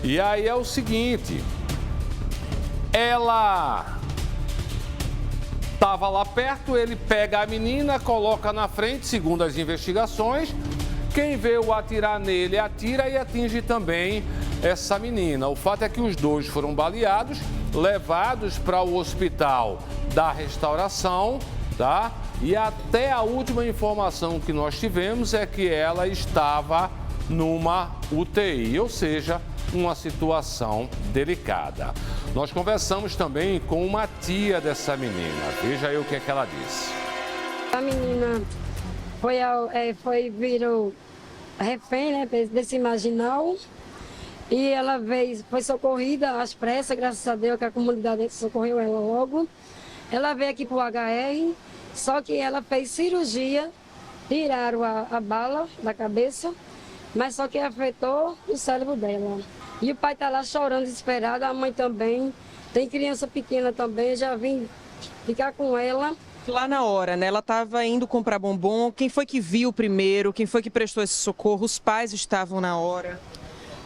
E aí é o seguinte, ela estava lá perto, ele pega a menina, coloca na frente, segundo as investigações. Quem veio atirar nele, atira e atinge também essa menina. O fato é que os dois foram baleados, levados para o hospital da Restauração, tá? E até a última informação que nós tivemos é que ela estava numa UTI, ou seja, uma situação delicada. Nós conversamos também com uma tia dessa menina. Veja aí o que é que ela disse. A menina virou refém, né, desse marginal, e ela foi socorrida às pressas, graças a Deus que a comunidade socorreu ela logo. Ela veio aqui para o HR, só que ela fez cirurgia, tiraram a bala da cabeça, mas só que afetou o cérebro dela. E o pai está lá chorando, desesperado, a mãe também. Tem criança pequena também, já vim ficar com ela. Lá na hora, né? Ela estava indo comprar bombom. Quem foi que viu primeiro? Quem foi que prestou esse socorro? Os pais estavam na hora?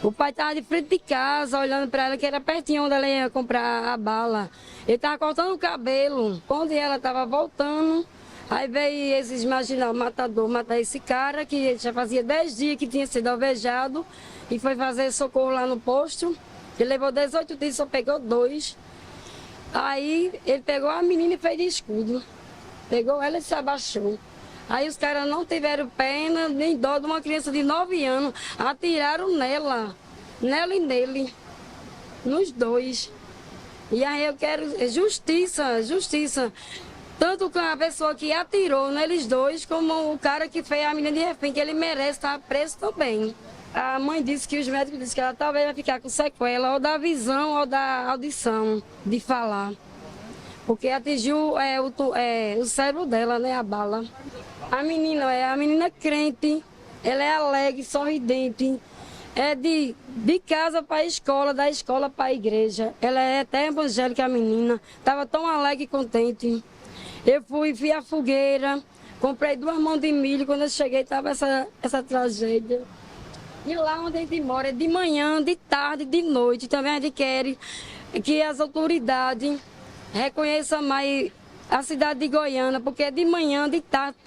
O pai estava de frente de casa, olhando para ela, que era pertinho onde ela ia comprar a bala. Ele estava cortando o cabelo. Quando ela estava voltando, aí veio esses marginal matador matar esse cara, que já fazia 10 dias que tinha sido alvejado, e foi fazer socorro lá no posto. Ele levou 18 dias, só pegou 2. Aí ele pegou a menina e fez de escudo. Pegou ela e se abaixou. Aí os caras não tiveram pena nem dó de uma criança de 9 anos. Atiraram nela e nele, nos dois. E aí eu quero justiça. Tanto com a pessoa que atirou neles dois, como o cara que fez a menina de refém, que ele merece estar preso também. A mãe disse que os médicos disseram que ela talvez vai ficar com sequela ou da visão ou da audição, de falar. Porque atingiu o cérebro dela, né, a bala. A menina crente, ela é alegre, sorridente. É de casa para a escola, da escola para a igreja. Ela é até evangélica, a menina. Estava tão alegre e contente. Eu vi a fogueira, comprei 2 mãos de milho. Quando eu cheguei, estava essa tragédia. E lá onde a gente mora, é de manhã, de tarde, de noite. Também a gente quer que as autoridades reconheçam mais a cidade de Goiânia, porque é de manhã, de tarde,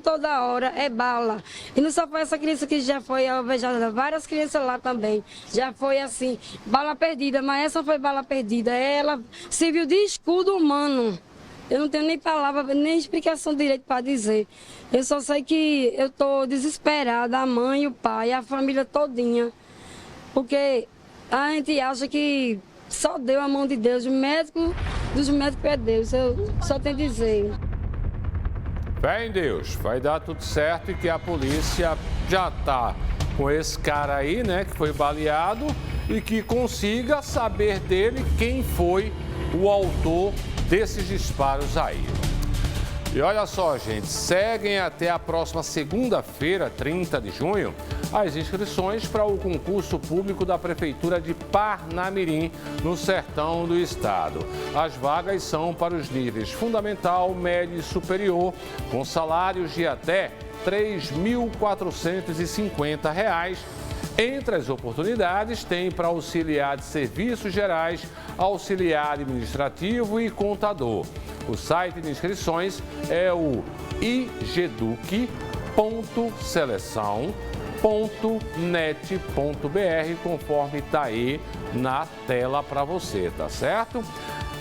toda hora, é bala. E não só foi essa criança que já foi alvejada, várias crianças lá também. Já foi assim, bala perdida, mas essa foi bala perdida. Ela serviu de escudo humano. Eu não tenho nem palavra, nem explicação direito para dizer. Eu só sei que eu estou desesperada, a mãe, o pai, a família todinha. Porque a gente acha que só deu a mão de Deus, o médico dos médicos é Deus, eu só tenho a dizer. Fé em Deus, vai dar tudo certo e que a polícia já está com esse cara aí, né, que foi baleado, e que consiga saber dele quem foi o autor desses disparos aí. E olha só, gente, seguem até a próxima segunda-feira, 30 de junho, as inscrições para o concurso público da Prefeitura de Parnamirim, no sertão do estado. As vagas são para os níveis fundamental, médio e superior, com salários de até R$ 3.450. Entre as oportunidades, tem para auxiliar de serviços gerais, auxiliar administrativo e contador. O site de inscrições é o igeduc.seleção.com.br. conforme está aí na tela para você, tá certo?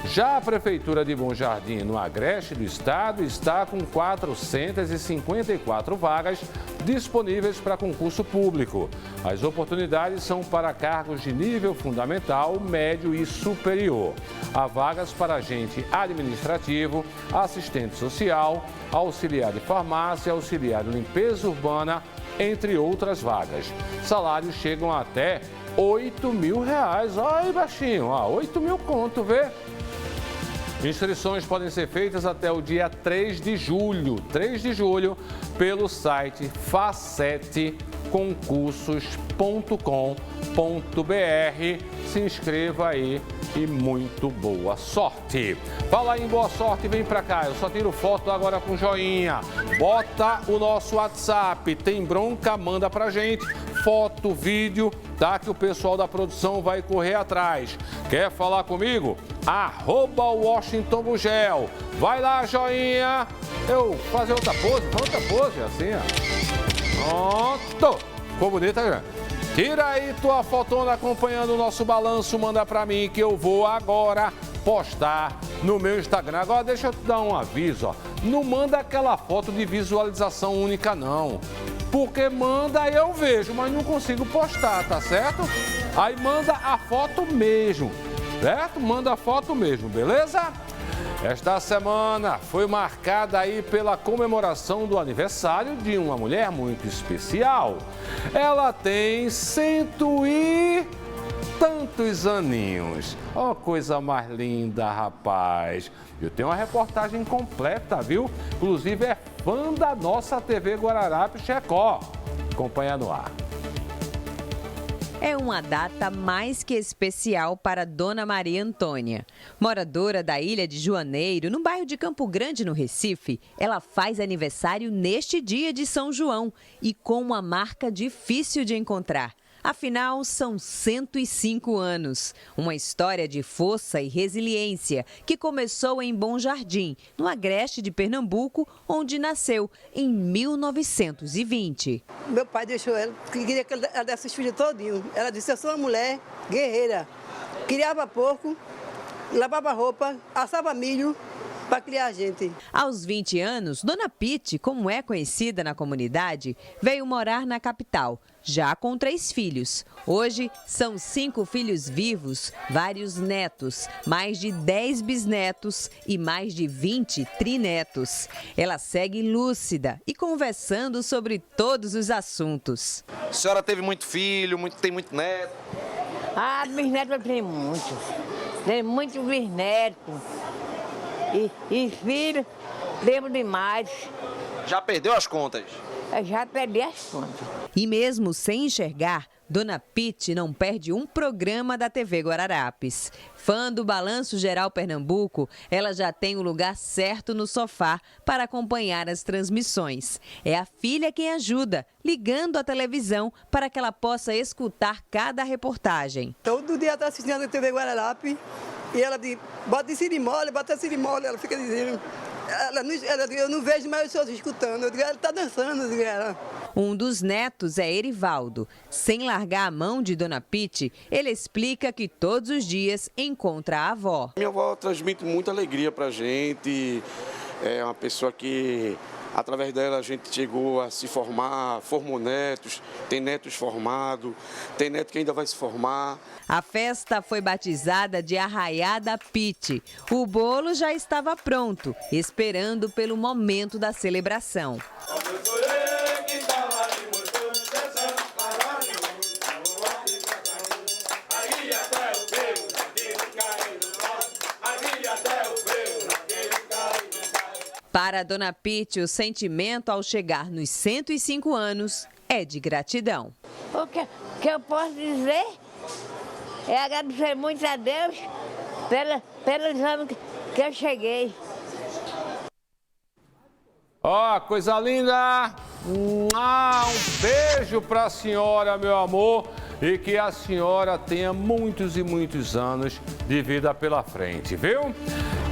Já a Prefeitura de Bom Jardim, no Agreste do Estado, está com 454 vagas disponíveis para concurso público. As oportunidades são para cargos de nível fundamental, médio e superior. Há vagas para agente administrativo, assistente social, auxiliar de farmácia, auxiliar de limpeza urbana, entre outras vagas. Salários chegam até R$8.000. Olha aí, baixinho, 8 mil conto, vê? Inscrições podem ser feitas até o dia 3 de julho, pelo site faceteconcursos.com.br. Se inscreva aí e muito boa sorte. Fala em boa sorte, vem pra cá. Eu só tiro foto agora com joinha. Bota o nosso WhatsApp. Tem bronca, manda pra gente. Foto, vídeo, tá? Que o pessoal da produção vai correr atrás. Quer falar comigo? @Washington Gugel. Vai lá, joinha. Eu fazer outra pose, assim, ó. Pronto. Ficou bonita, já? Tira aí tua fotona acompanhando o nosso balanço, manda pra mim que eu vou agora postar no meu Instagram. Agora deixa eu te dar um aviso, ó. Não manda aquela foto de visualização única, não. Porque manda eu vejo, mas não consigo postar, tá certo? Aí manda a foto mesmo, certo? Manda a foto mesmo, beleza? Esta semana foi marcada aí pela comemoração do aniversário de uma mulher muito especial. Ela tem 100 e tantos aninhos. Oh, coisa mais linda, rapaz. Eu tenho uma reportagem completa, viu? Inclusive é fã da nossa TV Guararapes Checó. Acompanha no ar. É uma data mais que especial para Dona Maria Antônia. Moradora da Ilha de Joaneiro, no bairro de Campo Grande, no Recife, ela faz aniversário neste dia de São João e com uma marca difícil de encontrar. Afinal, são 105 anos. Uma história de força e resiliência que começou em Bom Jardim, no Agreste de Pernambuco, onde nasceu em 1920. Meu pai deixou ela, queria que ela desse os filhos todinho. Ela disse, eu sou uma mulher guerreira. Criava porco, lavava roupa, assava milho para criar a gente. Aos 20 anos, Dona Pite, como é conhecida na comunidade, veio morar na capital, já com 3 filhos. Hoje, são 5 filhos vivos, vários netos, mais de 10 bisnetos e mais de 20 trinetos. Ela segue lúcida e conversando sobre todos os assuntos. A senhora teve muito filho, tem muito neto? Ah, bisneto eu tenho muito. Tenho muito bisneto. E filho, lembro demais. Já perdeu as contas? Eu já perdi as contas. E mesmo sem enxergar, Dona Pite não perde um programa da TV Guararapes. Fã do Balanço Geral Pernambuco, ela já tem o lugar certo no sofá para acompanhar as transmissões. É a filha quem ajuda, ligando a televisão para que ela possa escutar cada reportagem. Todo dia está assistindo a TV Guararapes e ela diz, bota em cirimole, ela fica dizendo... eu não vejo mais os outros escutando. Eu digo, ela está dançando. Eu digo, ela. Um dos netos é Erivaldo. Sem largar a mão de Dona Pite, ele explica que todos os dias encontra a avó. Minha avó transmite muita alegria para a gente. É uma pessoa que, através dela, a gente chegou a se formar, formou netos, tem netos formados, tem neto que ainda vai se formar. A festa foi batizada de Arraiá da Pite. O bolo já estava pronto, esperando pelo momento da celebração. Para a Dona Pite, o sentimento ao chegar nos 105 anos é de gratidão. O que eu posso dizer é agradecer muito a Deus pelos anos que eu cheguei. Ó, coisa linda! Um beijo para a senhora, meu amor, e que a senhora tenha muitos e muitos anos de vida pela frente, viu?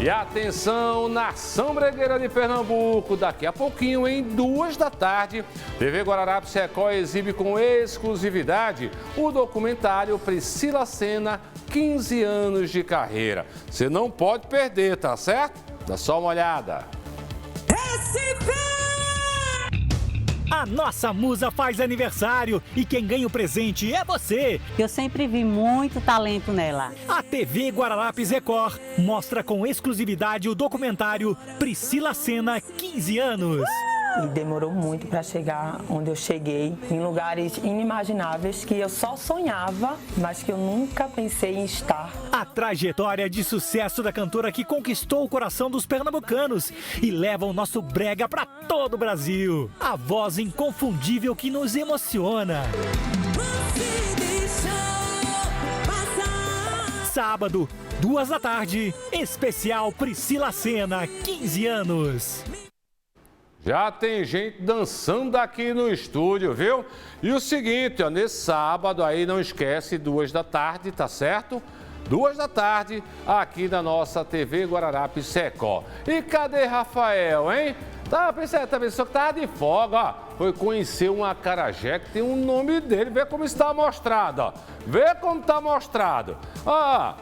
E atenção, nação bregueira de Pernambuco, daqui a pouquinho, em 2 da tarde, TV Guararapes Record exibe com exclusividade o documentário Priscila Senna, 15 anos de carreira. Você não pode perder, tá certo? Dá só uma olhada. A nossa musa faz aniversário e quem ganha o presente é você. Eu sempre vi muito talento nela. A TV Guararapes Record mostra com exclusividade o documentário Priscila Senna, 15 anos. E demorou muito para chegar onde eu cheguei, em lugares inimagináveis que eu só sonhava, mas que eu nunca pensei em estar. A trajetória de sucesso da cantora que conquistou o coração dos pernambucanos e leva o nosso brega para todo o Brasil. A voz inconfundível que nos emociona. Sábado, 2 da tarde, especial Priscila Senna, 15 anos. Já tem gente dançando aqui no estúdio, viu? E o seguinte, ó, nesse sábado aí, não esquece, 2 da tarde, tá certo? 2 da tarde, aqui na nossa TV Guararapes Record. E cadê Rafael, hein? Tá pensando que tava de folga, ó. Foi conhecer um acarajé que tem um nome dele. Vê como está mostrado, ó. Vê como tá mostrado. Ó,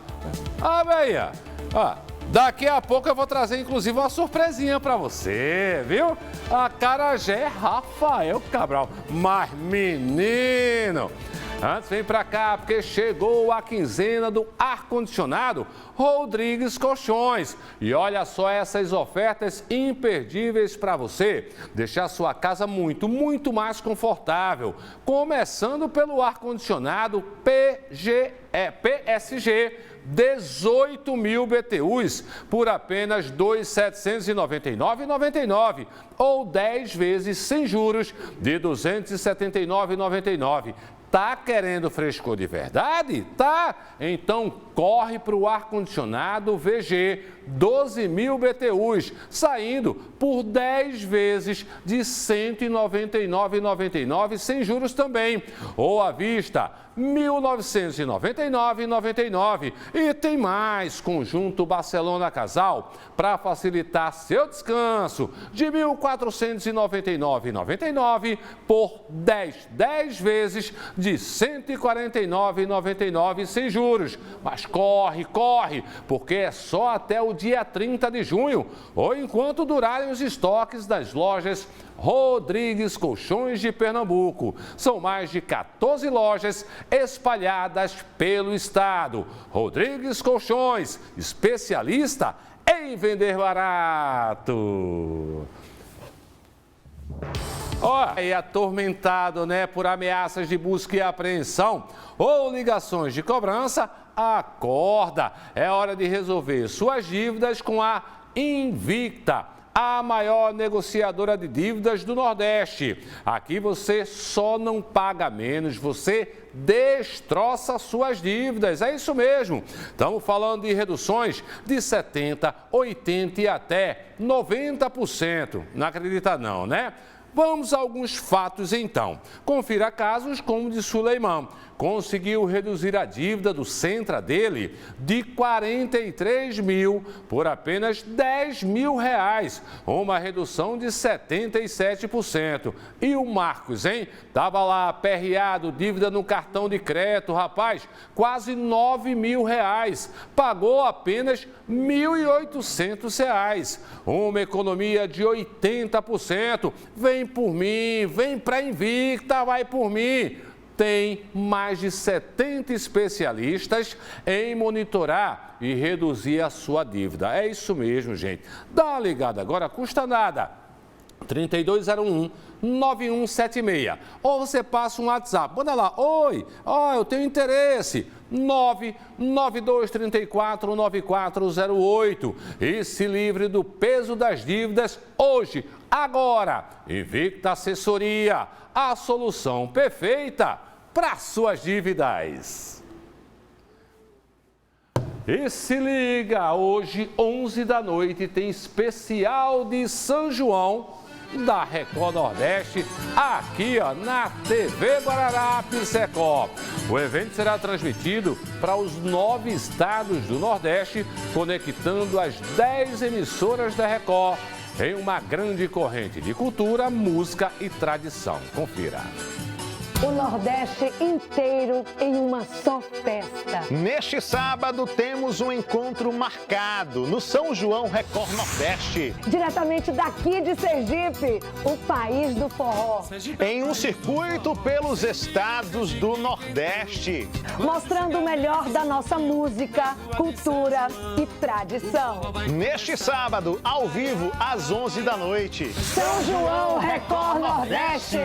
velho, ó. Daqui a pouco eu vou trazer, inclusive, uma surpresinha pra você, viu? Acarajé Rafael Cabral. Mas, menino, antes vem pra cá, porque chegou a quinzena do ar-condicionado Rodrigues Colchões. E olha só essas ofertas imperdíveis para você deixar sua casa muito, muito mais confortável. Começando pelo ar-condicionado PSG 18.000 BTUs por apenas R$ 2.799,99 ou 10 vezes sem juros de R$ 279,99. Tá querendo frescor de verdade? Tá? Então corre para o ar-condicionado VG 12.000 BTUs, saindo por 10 vezes de R$ 199,99 sem juros também. Ou à vista, R$ 1.999,99. E tem mais, conjunto Barcelona Casal, para facilitar seu descanso, de R$ 1.499,99 por 10 vezes de R$ 149,99 sem juros. Mas corre, porque é só até o dia 30 de junho, ou enquanto durarem os estoques das lojas Rodrigues Colchões de Pernambuco. São mais de 14 lojas espalhadas pelo estado. Rodrigues Colchões, especialista em vender barato. Ó, e atormentado, né, por ameaças de busca e apreensão ou ligações de cobrança, acorda. É hora de resolver suas dívidas com a Invicta, a maior negociadora de dívidas do Nordeste. Aqui você só não paga menos, você destroça suas dívidas. É isso mesmo. Estamos falando de reduções de 70%, 80% e até 90%. Não acredita não, né? Vamos a alguns fatos então. Confira casos como o de Suleiman. Conseguiu reduzir a dívida do Centra dele de 43 mil por apenas 10 mil reais, uma redução de 77%. E o Marcos, hein? Tava lá aperreado, dívida no cartão de crédito, rapaz, quase 9 mil reais. Pagou apenas R$ 1.800, uma economia de 80%. Vem por mim, vem para Invicta, vai por mim. Tem mais de 70 especialistas em monitorar e reduzir a sua dívida. É isso mesmo, gente. Dá uma ligada agora, custa nada. 3201-9176. Ou você passa um WhatsApp. Manda lá, oi, eu tenho interesse. 992349408. E se livre do peso das dívidas hoje, agora. Invicta Assessoria, a solução perfeita para suas dívidas. E se liga, hoje, 11 da noite, tem especial de São João da Record Nordeste, aqui ó, na TV Guararapes Record. O evento será transmitido para os 9 estados do Nordeste, conectando as 10 emissoras da Record em uma grande corrente de cultura, música e tradição. Confira. O Nordeste inteiro em uma só festa. Neste sábado temos um encontro marcado no São João Record Nordeste. Diretamente daqui de Sergipe, o país do forró. Em um circuito pelos estados do Nordeste. Mostrando o melhor da nossa música, cultura e tradição. Neste sábado, ao vivo, às 11 da noite. São João Record Nordeste.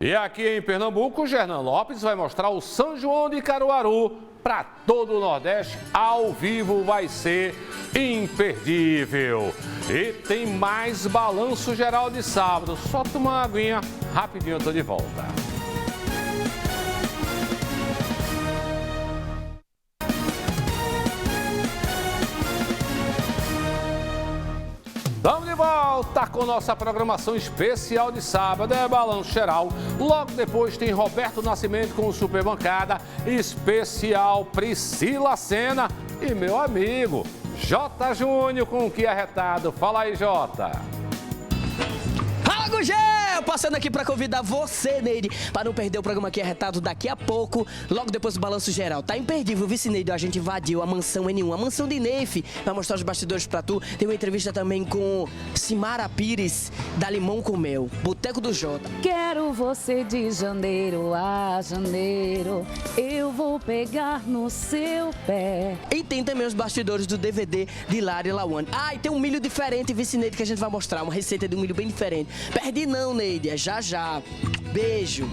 E aqui em Pernambuco, Gernan Lopes vai mostrar o São João de Caruaru para todo o Nordeste. Ao vivo vai ser imperdível. E tem mais balanço geral de sábado. Só toma uma aguinha, rapidinho eu tô de volta. Estamos de volta com nossa programação especial de sábado, é Balanço Geral. Logo depois tem Roberto Nascimento com o Super Bancada, especial Priscila Sena e meu amigo J. Júnior com o que arretado. Fala aí, Jota. Fala, Gugel! Passando aqui para convidar você, Neide, para não perder o programa aqui arretado daqui a pouco, logo depois do Balanço Geral. Tá imperdível, vice Neide, a gente invadiu a mansão N1, a mansão de Neif, vai mostrar os bastidores pra tu. Tem uma entrevista também com Simara Pires, da Limão com Mel, Boteco do Jota. Quero você de janeiro a janeiro, eu vou pegar no seu pé. E tem também os bastidores do DVD de Lari Lawane. Ah, e tem um milho diferente, vice Neide, que a gente vai mostrar, uma receita de um milho bem diferente. Perde não, Neide, é já já. Beijo.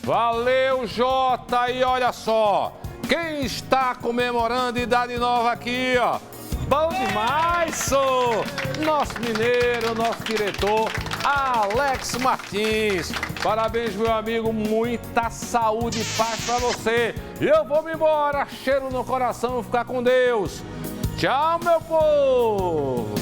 Valeu, Jota. E olha só, quem está comemorando idade nova aqui, ó. Bom demais, sou nosso mineiro, nosso diretor, Alex Martins. Parabéns, meu amigo, muita saúde e paz pra você. E eu vou me embora, cheiro no coração, ficar com Deus. Tchau, meu povo.